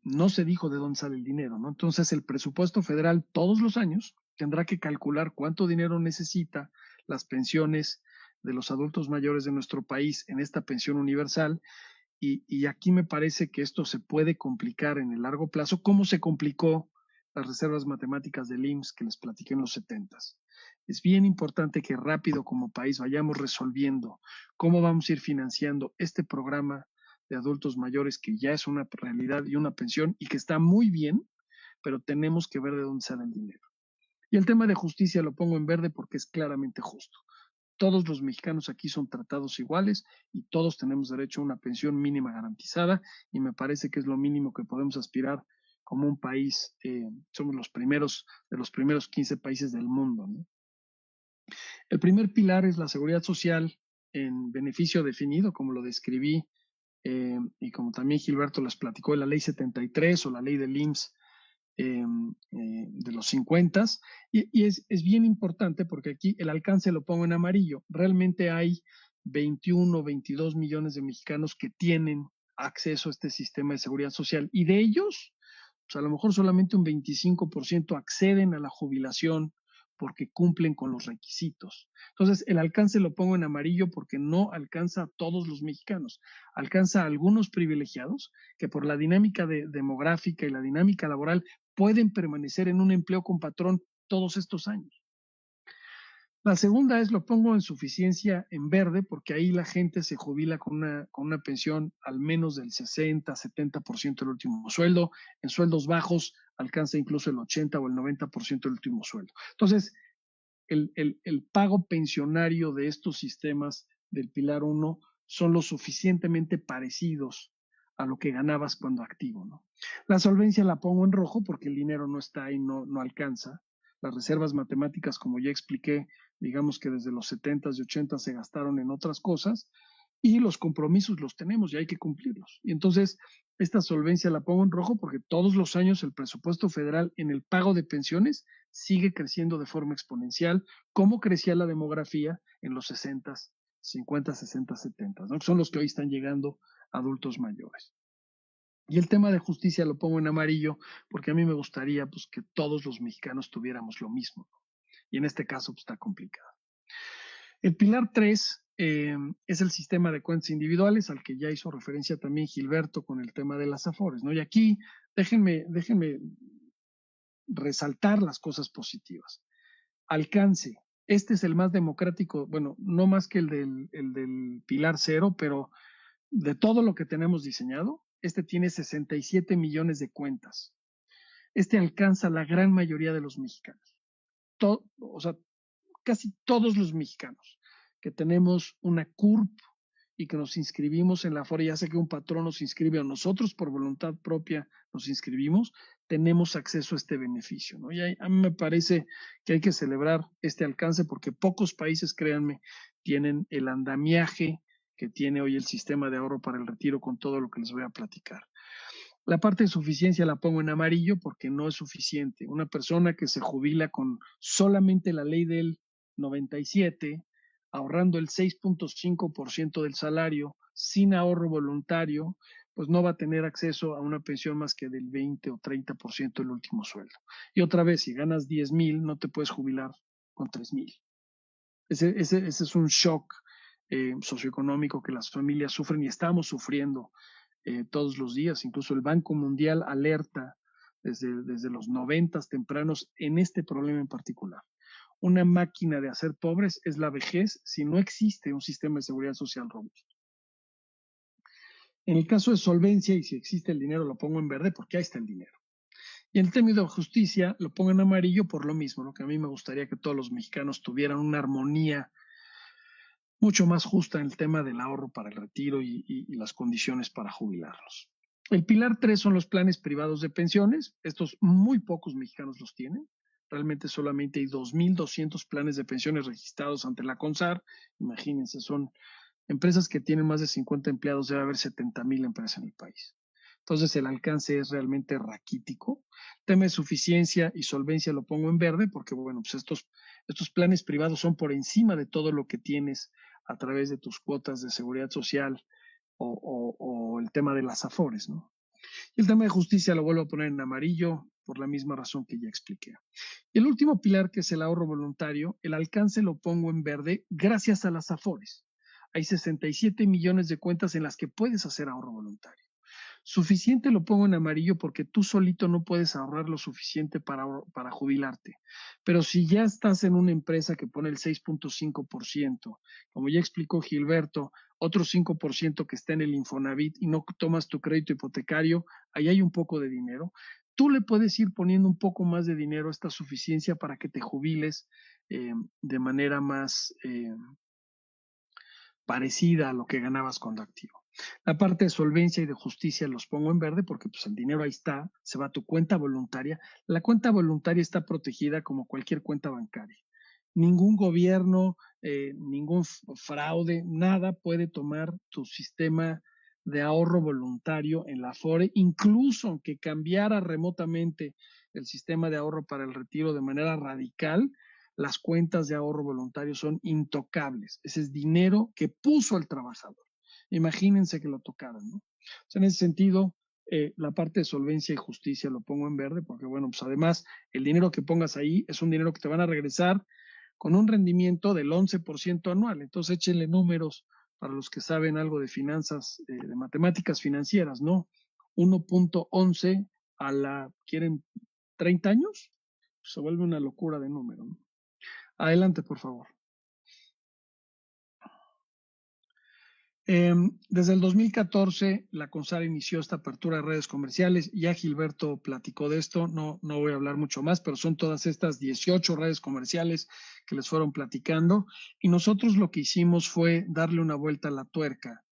no se dijo de dónde sale el dinero, ¿no? Entonces el presupuesto federal todos los años tendrá que calcular cuánto dinero necesita las pensiones de los adultos mayores de nuestro país en esta pensión universal, y aquí me parece que esto se puede complicar en el largo plazo, como se complicó las reservas matemáticas del IMSS que les platiqué en los 70s. Es bien importante que rápido como país vayamos resolviendo cómo vamos a ir financiando este programa de adultos mayores, que ya es una realidad y una pensión y que está muy bien, pero tenemos que ver de dónde sale el dinero. Y el tema de justicia lo pongo en verde porque es claramente justo. Todos los mexicanos aquí son tratados iguales y todos tenemos derecho a una pensión mínima garantizada, y me parece que es lo mínimo que podemos aspirar como un país. Somos los primeros de los primeros 15 países del mundo, ¿no? El primer pilar es la seguridad social en beneficio definido, como lo describí, y como también Gilberto les platicó, de la ley 73 o la ley del IMSS de los 50s, y es bien importante porque aquí el alcance lo pongo en amarillo. Realmente hay 21 o 22 millones de mexicanos que tienen acceso a este sistema de seguridad social, y de ellos, pues a lo mejor solamente un 25% acceden a la jubilación porque cumplen con los requisitos. Entonces, el alcance lo pongo en amarillo porque no alcanza a todos los mexicanos, alcanza a algunos privilegiados que por la dinámica demográfica y la dinámica laboral pueden permanecer en un empleo con patrón todos estos años. La segunda es, lo pongo en suficiencia en verde, porque ahí la gente se jubila con una pensión al menos del 60-70% del último sueldo. En sueldos bajos alcanza incluso el 80 o el 90% del último sueldo. Entonces, el pago pensionario de estos sistemas del Pilar 1 son lo suficientemente parecidos a lo que ganabas cuando activo, ¿no? La solvencia la pongo en rojo porque el dinero no está ahí, no alcanza. Las reservas matemáticas, como ya expliqué, digamos que desde los 70s y 80s se gastaron en otras cosas, y los compromisos los tenemos y hay que cumplirlos. Y entonces esta solvencia la pongo en rojo porque todos los años el presupuesto federal en el pago de pensiones sigue creciendo de forma exponencial, como crecía la demografía en los 60s, 50, 60, 70, ¿no? Que son los que hoy están llegando adultos mayores. Y el tema de justicia lo pongo en amarillo porque a mí me gustaría, pues, que todos los mexicanos tuviéramos lo mismo, ¿no? Y en este caso pues, está complicado. El pilar 3 es el sistema de cuentas individuales, al que ya hizo referencia también Gilberto con el tema de las AFORES, ¿no? Y aquí déjenme resaltar las cosas positivas. Alcance. Este es el más democrático, bueno, no más que el del pilar 0, pero de todo lo que tenemos diseñado, este tiene 67 millones de cuentas. Este alcanza la gran mayoría de los mexicanos. O sea, casi todos los mexicanos que tenemos una CURP y que nos inscribimos en la AFORE, ya sea que un patrón nos inscribe o nosotros por voluntad propia nos inscribimos, tenemos acceso a este beneficio, ¿no? Y a mí me parece que hay que celebrar este alcance porque pocos países, créanme, tienen el andamiaje que tiene hoy el sistema de ahorro para el retiro con todo lo que les voy a platicar. La parte de suficiencia la pongo en amarillo porque no es suficiente. Una persona que se jubila con solamente la ley del 97, ahorrando el 6.5% del salario, sin ahorro voluntario, pues no va a tener acceso a una pensión más que del 20 o 30% del último sueldo. Y otra vez, si ganas 10,000, no te puedes jubilar con 3,000. Ese es un shock socioeconómico que las familias sufren y estamos sufriendo todos los días. Incluso el Banco Mundial alerta desde los 90 tempranos en este problema en particular. Una máquina de hacer pobres es la vejez si no existe un sistema de seguridad social robusto. En el caso de solvencia, y si existe el dinero, lo pongo en verde porque ahí está el dinero. Y en el término de justicia, lo pongo en amarillo por lo mismo, ¿no? Que a mí me gustaría que todos los mexicanos tuvieran una armonía mucho más justa en el tema del ahorro para el retiro y las condiciones para jubilarlos. El pilar 3 son los planes privados de pensiones. Estos muy pocos mexicanos los tienen. Realmente solamente hay 2,200 planes de pensiones registrados ante la CONSAR. Imagínense, son empresas que tienen más de 50 empleados, debe haber 70,000 empresas en el país. Entonces el alcance es realmente raquítico. Tema de suficiencia y solvencia lo pongo en verde porque, bueno, pues estos planes privados son por encima de todo lo que tienes a través de tus cuotas de seguridad social o el tema de las AFORES, ¿no? Y el tema de justicia lo vuelvo a poner en amarillo por la misma razón que ya expliqué. Y el último pilar, que es el ahorro voluntario, el alcance lo pongo en verde gracias a las AFORES. Hay 67 millones de cuentas en las que puedes hacer ahorro voluntario. Suficiente lo pongo en amarillo porque tú solito no puedes ahorrar lo suficiente para jubilarte. Pero si ya estás en una empresa que pone el 6.5%, como ya explicó Gilberto, otro 5% que está en el Infonavit y no tomas tu crédito hipotecario, ahí hay un poco de dinero. Tú le puedes ir poniendo un poco más de dinero a esta suficiencia para que te jubiles de manera más parecida a lo que ganabas cuando activo. La parte de solvencia y de justicia los pongo en verde porque pues el dinero ahí está, se va a tu cuenta voluntaria. La cuenta voluntaria está protegida como cualquier cuenta bancaria. Ningún gobierno, ningún fraude, nada puede tomar tu sistema de ahorro voluntario en la AFORE, incluso aunque cambiara remotamente el sistema de ahorro para el retiro de manera radical, las cuentas de ahorro voluntario son intocables. Ese es dinero que puso el trabajador. Imagínense que lo tocaran, ¿no? O sea, en ese sentido, la parte de solvencia y justicia lo pongo en verde porque, bueno, pues además el dinero que pongas ahí es un dinero que te van a regresar con un rendimiento del 11% anual. Entonces, échenle números para los que saben algo de finanzas, de matemáticas financieras, ¿no? 1.11 a la, ¿quieren 30 años? Pues se vuelve una locura de número, ¿no? Adelante, por favor. Desde el 2014, la CONSAR inició esta apertura de redes comerciales. Ya Gilberto platicó de esto, no voy a hablar mucho más, pero son todas estas 18 redes comerciales que les fueron platicando. Y nosotros lo que hicimos fue darle una vuelta a la tuerca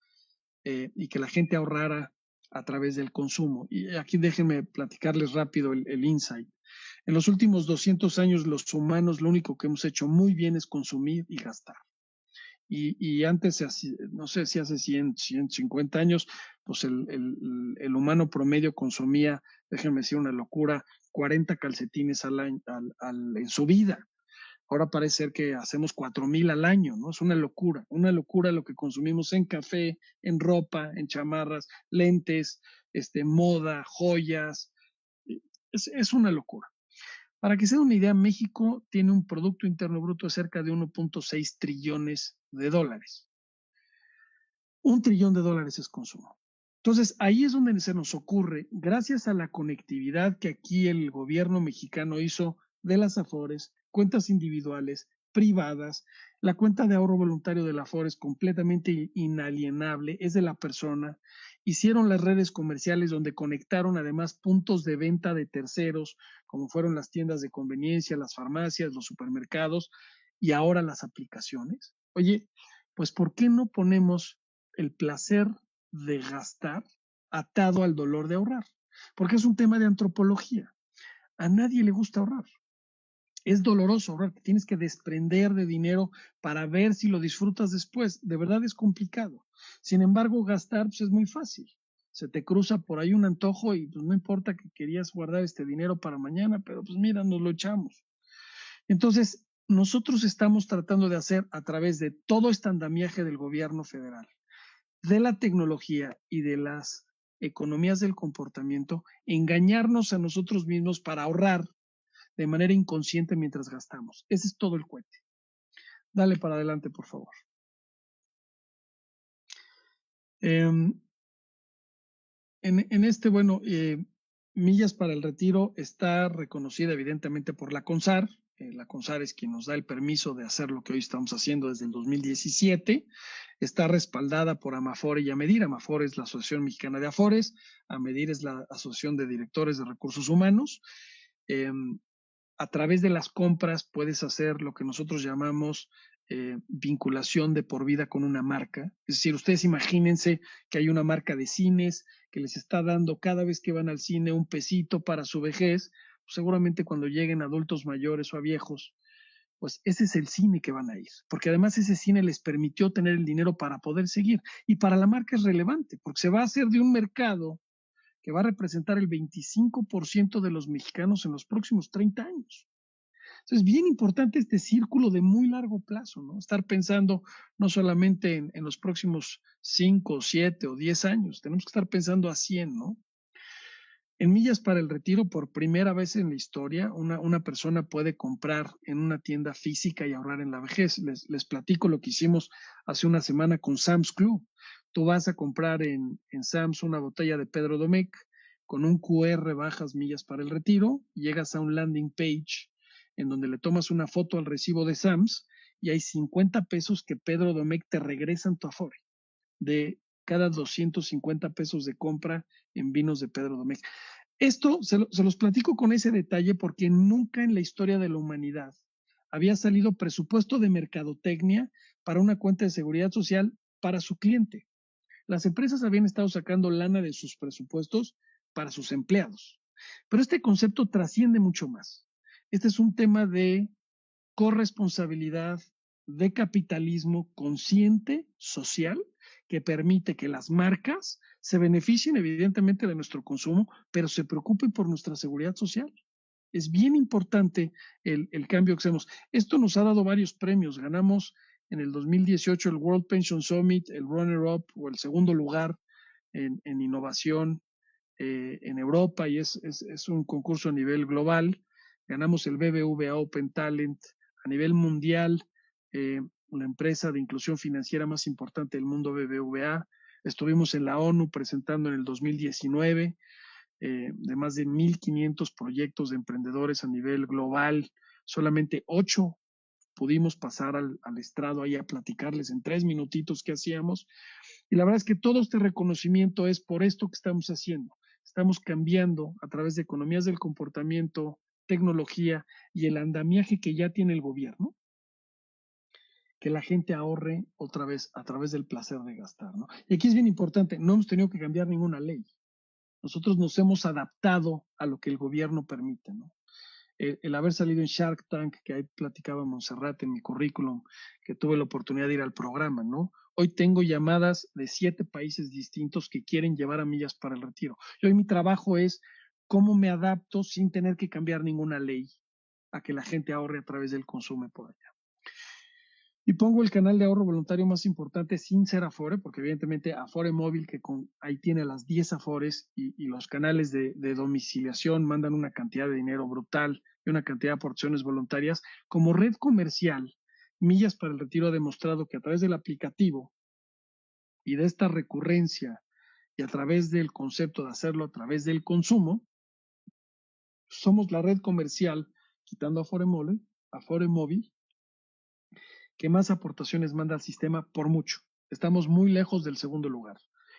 y que la gente ahorrara a través del consumo. Y aquí déjenme platicarles rápido el insight. En los últimos 200 años, los humanos lo único que hemos hecho muy bien es consumir y gastar. Y antes, no sé si hace 100, 150 años, pues el humano promedio consumía, déjenme decir una locura, 40 calcetines en su vida. Ahora parece ser que hacemos 4,000 al año, ¿no? Es una locura lo que consumimos en café, en ropa, en chamarras, lentes, moda, joyas. Es una locura. Para que se den una idea, México tiene un Producto Interno Bruto de cerca de 1.6 trillones de dólares. $1 trillón es consumo. Entonces, ahí es donde se nos ocurre, gracias a la conectividad que aquí el gobierno mexicano hizo de las AFORES, cuentas individuales, privadas, la cuenta de ahorro voluntario de la AFORE es completamente inalienable, es de la persona. Hicieron las redes comerciales donde conectaron además puntos de venta de terceros, como fueron las tiendas de conveniencia, las farmacias, los supermercados y ahora las aplicaciones. Oye, pues ¿por qué no ponemos el placer de gastar atado al dolor de ahorrar? Porque es un tema de antropología. A nadie le gusta ahorrar. Es doloroso ahorrar, te tienes que desprender de dinero para ver si lo disfrutas después. De verdad es complicado. Sin embargo, gastar pues, es muy fácil. Se te cruza por ahí un antojo y pues no importa que querías guardar este dinero para mañana, pero pues mira, nos lo echamos. Entonces, nosotros estamos tratando de hacer a través de todo este andamiaje del gobierno federal, de la tecnología y de las economías del comportamiento, engañarnos a nosotros mismos para ahorrar de manera inconsciente mientras gastamos. Ese es todo el cohete. Dale para adelante, por favor. En este, Millas para el Retiro está reconocida evidentemente por la CONSAR. La CONSAR es quien nos da el permiso de hacer lo que hoy estamos haciendo desde el 2017. Está respaldada por Amafor y Amedir. Amafor es la Asociación Mexicana de Afores, Amedir es la Asociación de Directores de Recursos Humanos. A través de las compras puedes hacer lo que nosotros llamamos vinculación de por vida con una marca. Es decir, ustedes imagínense que hay una marca de cines que les está dando cada vez que van al cine un pesito para su vejez. Pues seguramente cuando lleguen adultos mayores o a viejos, pues ese es el cine que van a ir, porque además ese cine les permitió tener el dinero para poder seguir. Y para la marca es relevante, porque se va a hacer de un mercado que va a representar el 25% de los mexicanos en los próximos 30 años. Entonces, es bien importante este círculo de muy largo plazo, ¿no? Estar pensando no solamente en los próximos 5, 7 o 10 años, tenemos que estar pensando a 100, ¿no? En Millas para el Retiro, por primera vez en la historia, una persona puede comprar en una tienda física y ahorrar en la vejez. Les platico lo que hicimos hace una semana con Sam's Club. Tú vas a comprar en Sam's una botella de Pedro Domecq, con un QR bajas Millas para el Retiro, llegas a un landing page en donde le tomas una foto al recibo de Sam's y hay 50 pesos que Pedro Domecq te regresa en tu Afore, de cada 250 pesos de compra en vinos de Pedro Domecq. Esto se los platico con ese detalle porque nunca en la historia de la humanidad había salido presupuesto de mercadotecnia para una cuenta de seguridad social para su cliente. Las empresas habían estado sacando lana de sus presupuestos para sus empleados. Pero este concepto trasciende mucho más. Este es un tema de corresponsabilidad, de capitalismo consciente, social, que permite que las marcas se beneficien evidentemente de nuestro consumo, pero se preocupen por nuestra seguridad social. Es bien importante el cambio que hacemos. Esto nos ha dado varios premios. Ganamos en el 2018 el World Pension Summit, el runner-up o el segundo lugar en innovación en Europa, y es un concurso a nivel global. Ganamos el BBVA Open Talent a nivel mundial, la empresa de inclusión financiera más importante del mundo, BBVA. Estuvimos en la ONU presentando en el 2019 de más de 1,500 proyectos de emprendedores a nivel global. Solamente 8 pudimos pasar al estrado ahí a platicarles en 3 minutitos qué hacíamos. Y la verdad es que todo este reconocimiento es por esto que estamos haciendo. Estamos cambiando a través de economías del comportamiento, tecnología y el andamiaje que ya tiene el gobierno, que la gente ahorre otra vez a través del placer de gastar, ¿no? Y aquí es bien importante, no hemos tenido que cambiar ninguna ley. Nosotros nos hemos adaptado a lo que el gobierno permite, ¿no? El haber salido en Shark Tank, que ahí platicaba Montserrat en mi currículum, que tuve la oportunidad de ir al programa, ¿no? Hoy tengo llamadas de 7 países distintos que quieren llevar a Millas para el Retiro. Y hoy mi trabajo es cómo me adapto sin tener que cambiar ninguna ley a que la gente ahorre a través del consumo por allá. Y pongo el canal de ahorro voluntario más importante sin ser Afore, porque evidentemente Afore Móvil, que ahí tiene las 10 Afores y los canales de domiciliación mandan una cantidad de dinero brutal y una cantidad de aportaciones voluntarias. Como red comercial, Millas para el Retiro ha demostrado que a través del aplicativo y de esta recurrencia y a través del concepto de hacerlo a través del consumo, somos la red comercial, quitando Afore Móvil, que más aportaciones manda al sistema por mucho. Estamos muy lejos del segundo lugar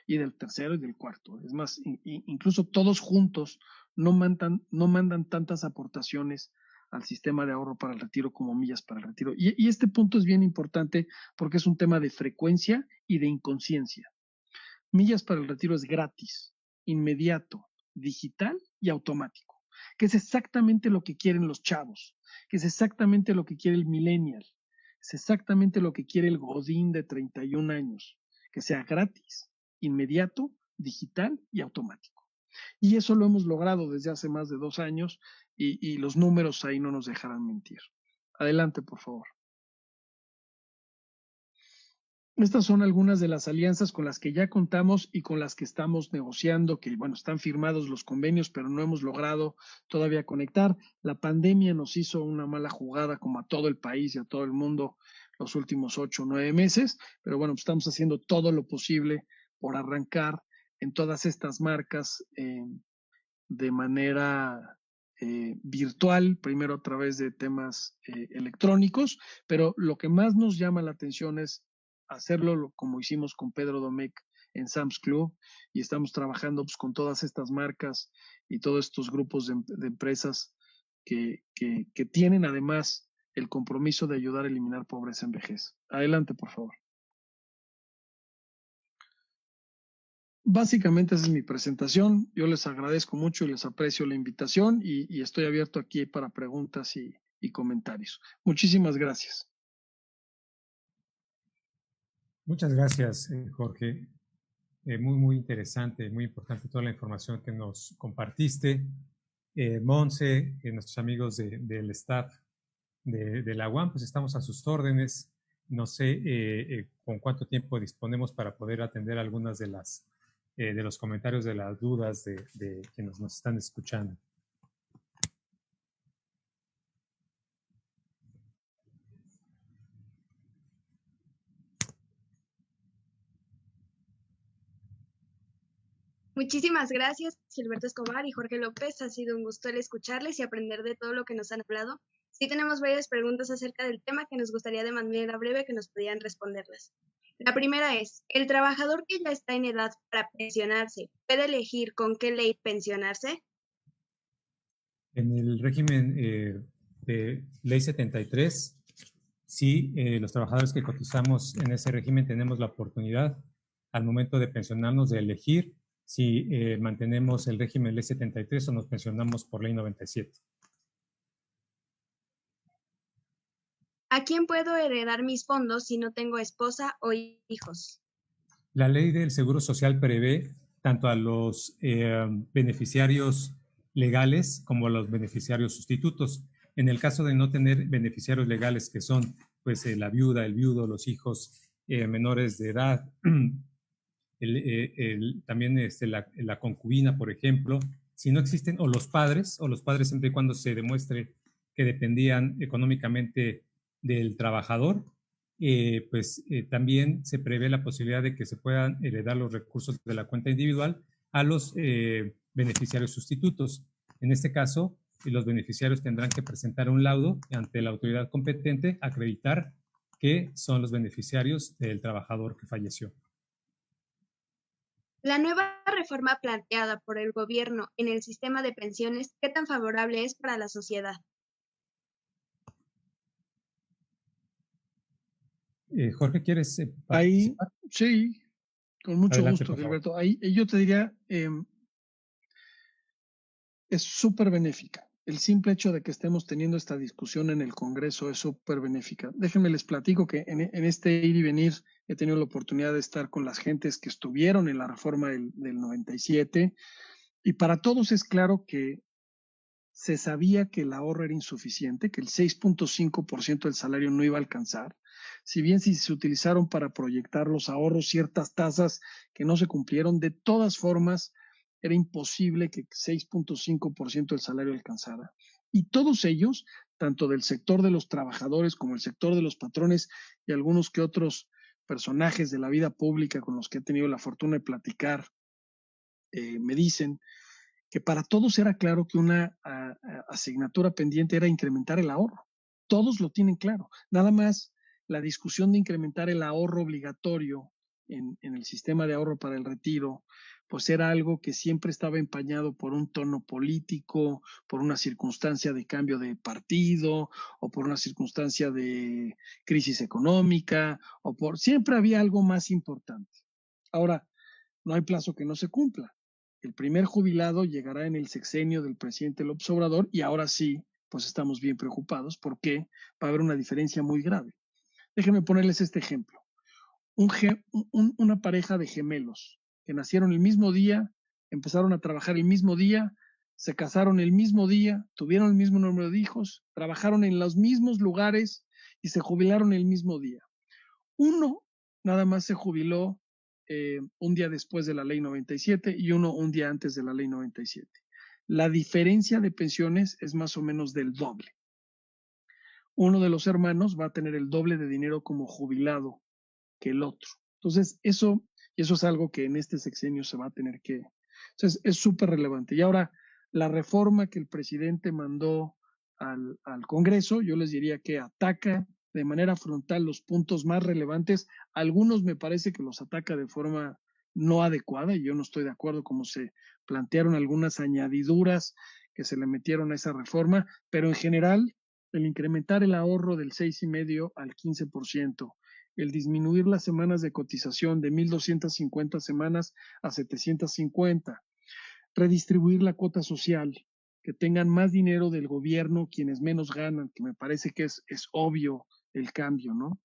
y del tercero y del cuarto. Es más, incluso todos juntos no mandan tantas aportaciones al sistema de ahorro para el retiro como Millas para el Retiro. Y este punto es bien importante porque es un tema de frecuencia y de inconsciencia. Millas para el Retiro es gratis, inmediato, digital y automático, que es exactamente lo que quieren los chavos, que es exactamente lo que quiere el millennial. Es exactamente lo que quiere el Godín de 31 años, que sea gratis, inmediato, digital y automático. Y eso lo hemos logrado desde hace más de 2 años y los números ahí no nos dejarán mentir. Adelante, por favor. Estas son algunas de las alianzas con las que ya contamos y con las que estamos negociando, que bueno, están firmados los convenios, pero no hemos logrado todavía conectar. La pandemia nos hizo una mala jugada como a todo el país y a todo el mundo los últimos 8 o 9 meses, pero bueno, pues estamos haciendo todo lo posible por arrancar en todas estas marcas de manera virtual, primero a través de temas electrónicos, pero lo que más nos llama la atención es hacerlo como hicimos con Pedro Domecq en Sam's Club, y estamos trabajando pues, con todas estas marcas y todos estos grupos de empresas que tienen además el compromiso de ayudar a eliminar pobreza en vejez. Adelante, por favor. Básicamente esa es mi presentación. Yo les agradezco mucho y les aprecio la invitación y estoy abierto aquí para preguntas y comentarios. Muchísimas gracias. Muchas gracias, Jorge. Muy interesante, muy importante toda la información que nos compartiste. Monse, nuestros amigos del staff de la UAM, pues estamos a sus órdenes. No sé con cuánto tiempo disponemos para poder atender algunas de los comentarios, de las dudas de quienes nos están escuchando. Muchísimas gracias, Gilberto Escobar y Jorge López. Ha sido un gusto el escucharles y aprender de todo lo que nos han hablado. Sí tenemos varias preguntas acerca del tema que nos gustaría de manera breve que nos pudieran responderlas. La primera es, ¿el trabajador que ya está en edad para pensionarse puede elegir con qué ley pensionarse? En el régimen de Ley 73, sí, los trabajadores que cotizamos en ese régimen tenemos la oportunidad al momento de pensionarnos de elegir si mantenemos el régimen Ley 73 o nos pensionamos por Ley 97. ¿A quién puedo heredar mis fondos si no tengo esposa o hijos? La ley del Seguro Social prevé tanto a los beneficiarios legales como a los beneficiarios sustitutos. En el caso de no tener beneficiarios legales, que son pues la viuda, el viudo, los hijos menores de edad, también la concubina, por ejemplo, si no existen, o los padres siempre y cuando se demuestre que dependían económicamente del trabajador, también se prevé la posibilidad de que se puedan heredar los recursos de la cuenta individual a los beneficiarios sustitutos. En este caso, los beneficiarios tendrán que presentar un laudo ante la autoridad competente, acreditar que son los beneficiarios del trabajador que falleció. La nueva reforma planteada por el gobierno en el sistema de pensiones, ¿qué tan favorable es para la sociedad? Jorge, ¿quieres participar? Ahí, sí, con mucho Adelante, gusto, por favor. Gilberto. Ahí yo te diría, es súper benéfica. El simple hecho de que estemos teniendo esta discusión en el Congreso es súper benéfica. Déjenme les platico que en este ir y venir he tenido la oportunidad de estar con las gentes que estuvieron en la reforma del 97 y para todos es claro que se sabía que el ahorro era insuficiente, que el 6.5% del salario no iba a alcanzar. Si bien si se utilizaron para proyectar los ahorros ciertas tasas que no se cumplieron, de todas formas era imposible que 6.5% del salario alcanzara. Y todos ellos, tanto del sector de los trabajadores como el sector de los patrones y algunos que otros personajes de la vida pública con los que he tenido la fortuna de platicar, me dicen que para todos era claro que una asignatura pendiente era incrementar el ahorro. Todos lo tienen claro. Nada más la discusión de incrementar el ahorro obligatorio en el sistema de ahorro para el retiro, pues era algo que siempre estaba empañado por un tono político, por una circunstancia de cambio de partido o por una circunstancia de crisis económica siempre había algo más importante. Ahora, no hay plazo que no se cumpla. El primer jubilado llegará en el sexenio del presidente López Obrador y ahora sí, pues estamos bien preocupados porque va a haber una diferencia muy grave. Déjenme ponerles este ejemplo. Una pareja de gemelos que nacieron el mismo día, empezaron a trabajar el mismo día, se casaron el mismo día, tuvieron el mismo número de hijos, trabajaron en los mismos lugares y se jubilaron el mismo día. Uno nada más se jubiló un día después de la ley 97 y uno un día antes de la ley 97. La diferencia de pensiones es más o menos del doble. Uno de los hermanos va a tener el doble de dinero como jubilado que el otro. Entonces, eso, Y eso es algo que en este sexenio se va a tener que... Entonces, es súper relevante. Y ahora, la reforma que el presidente mandó al Congreso, yo les diría que ataca de manera frontal los puntos más relevantes. Algunos me parece que los ataca de forma no adecuada, y yo no estoy de acuerdo como se plantearon algunas añadiduras que se le metieron a esa reforma, pero en general, el incrementar el ahorro del 6,5% al 15%, el disminuir las semanas de cotización de 1,250 semanas a 750, redistribuir la cuota social, que tengan más dinero del gobierno quienes menos ganan, que me parece que es obvio el cambio, ¿no?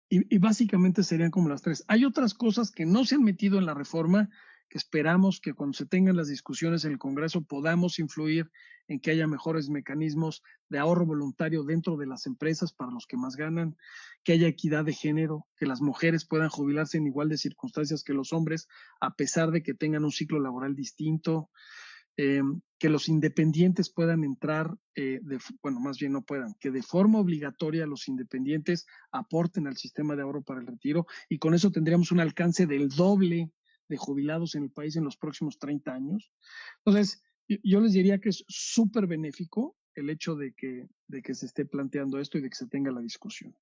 Y básicamente serían como las tres. Hay otras cosas que no se han metido en la reforma, que esperamos que cuando se tengan las discusiones en el Congreso podamos influir en que haya mejores mecanismos de ahorro voluntario dentro de las empresas para los que más ganan, que haya equidad de género, que las mujeres puedan jubilarse en igual de circunstancias que los hombres, a pesar de que tengan un ciclo laboral distinto, que los independientes puedan entrar, más bien no puedan, que de forma obligatoria los independientes aporten al sistema de ahorro para el retiro, y con eso tendríamos un alcance del doble de jubilados en el país en los próximos 30 años. Entonces, yo les diría que es súper benéfico el hecho de que se esté planteando esto y de que se tenga la discusión.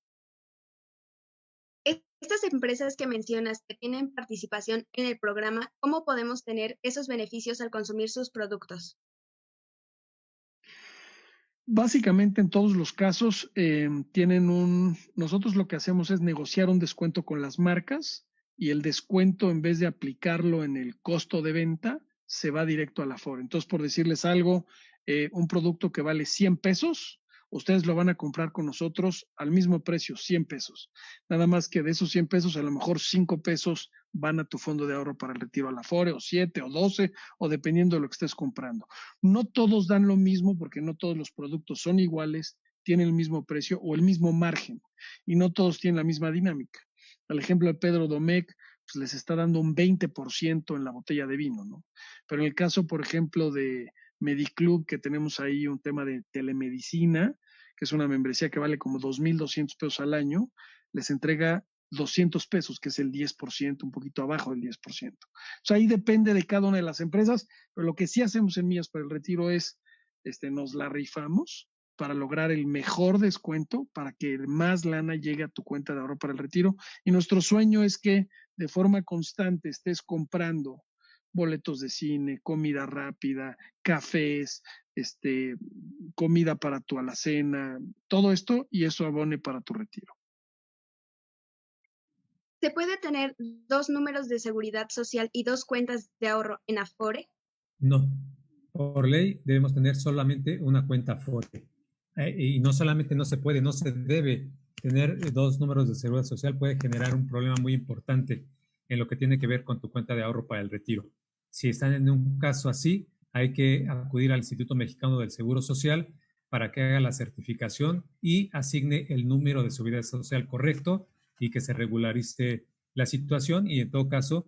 Estas empresas que mencionas que tienen participación en el programa, ¿cómo podemos tener esos beneficios al consumir sus productos? Básicamente en todos los casos nosotros lo que hacemos es negociar un descuento con las marcas, y el descuento, en vez de aplicarlo en el costo de venta, se va directo al Afore. Entonces, por decirles algo, un producto que vale 100 pesos, ustedes lo van a comprar con nosotros al mismo precio, 100 pesos. Nada más que de esos 100 pesos, a lo mejor 5 pesos van a tu fondo de ahorro para el retiro al Afore, o 7 o 12, o dependiendo de lo que estés comprando. No todos dan lo mismo, porque no todos los productos son iguales, tienen el mismo precio o el mismo margen, y no todos tienen la misma dinámica. Al ejemplo de Pedro Domecq, pues les está dando un 20% en la botella de vino, ¿no? Pero en el caso, por ejemplo, de Mediclub, que tenemos ahí un tema de telemedicina, que es una membresía que vale como 2,200 pesos al año, les entrega 200 pesos, que es el 10%, un poquito abajo del 10%. O sea, ahí depende de cada una de las empresas, pero lo que sí hacemos en Millas para el Retiro es, nos la rifamos para lograr el mejor descuento, para que más lana llegue a tu cuenta de ahorro para el retiro. Y nuestro sueño es que de forma constante estés comprando boletos de cine, comida rápida, cafés, comida para tu alacena, todo esto, y eso abone para tu retiro. ¿Se puede tener 2 números de seguridad social y 2 cuentas de ahorro en Afore? No. Por ley debemos tener solamente una cuenta Afore. Y no solamente no se puede, no se debe tener 2 números de seguridad social, puede generar un problema muy importante en lo que tiene que ver con tu cuenta de ahorro para el retiro. Si están en un caso así, hay que acudir al Instituto Mexicano del Seguro Social para que haga la certificación y asigne el número de seguridad social correcto y que se regularice la situación, y en todo caso,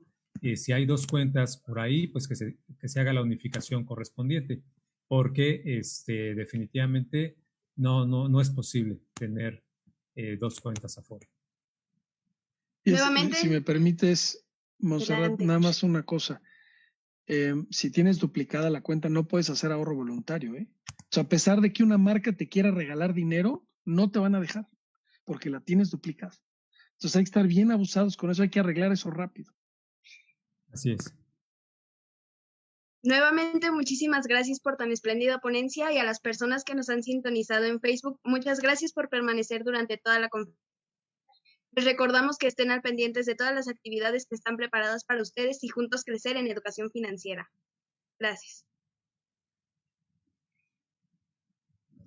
si hay 2 cuentas por ahí, pues que se haga la unificación correspondiente, porque definitivamente no es posible tener 2 cuentas Afore. Nuevamente, si me permites, Montserrat, adelante. nada más una cosa. Si tienes duplicada la cuenta, no puedes hacer ahorro voluntario, ¿eh? O sea, a pesar de que una marca te quiera regalar dinero, no te van a dejar, porque la tienes duplicada. Entonces hay que estar bien abusados con eso, hay que arreglar eso rápido. Así es. Nuevamente, muchísimas gracias por tan espléndida ponencia, y a las personas que nos han sintonizado en Facebook, muchas gracias por permanecer durante toda la conferencia. Les recordamos que estén al pendientes de todas las actividades que están preparadas para ustedes y juntos crecer en educación financiera. Gracias.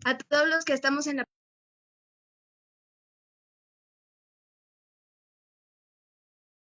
A todos los que estamos en la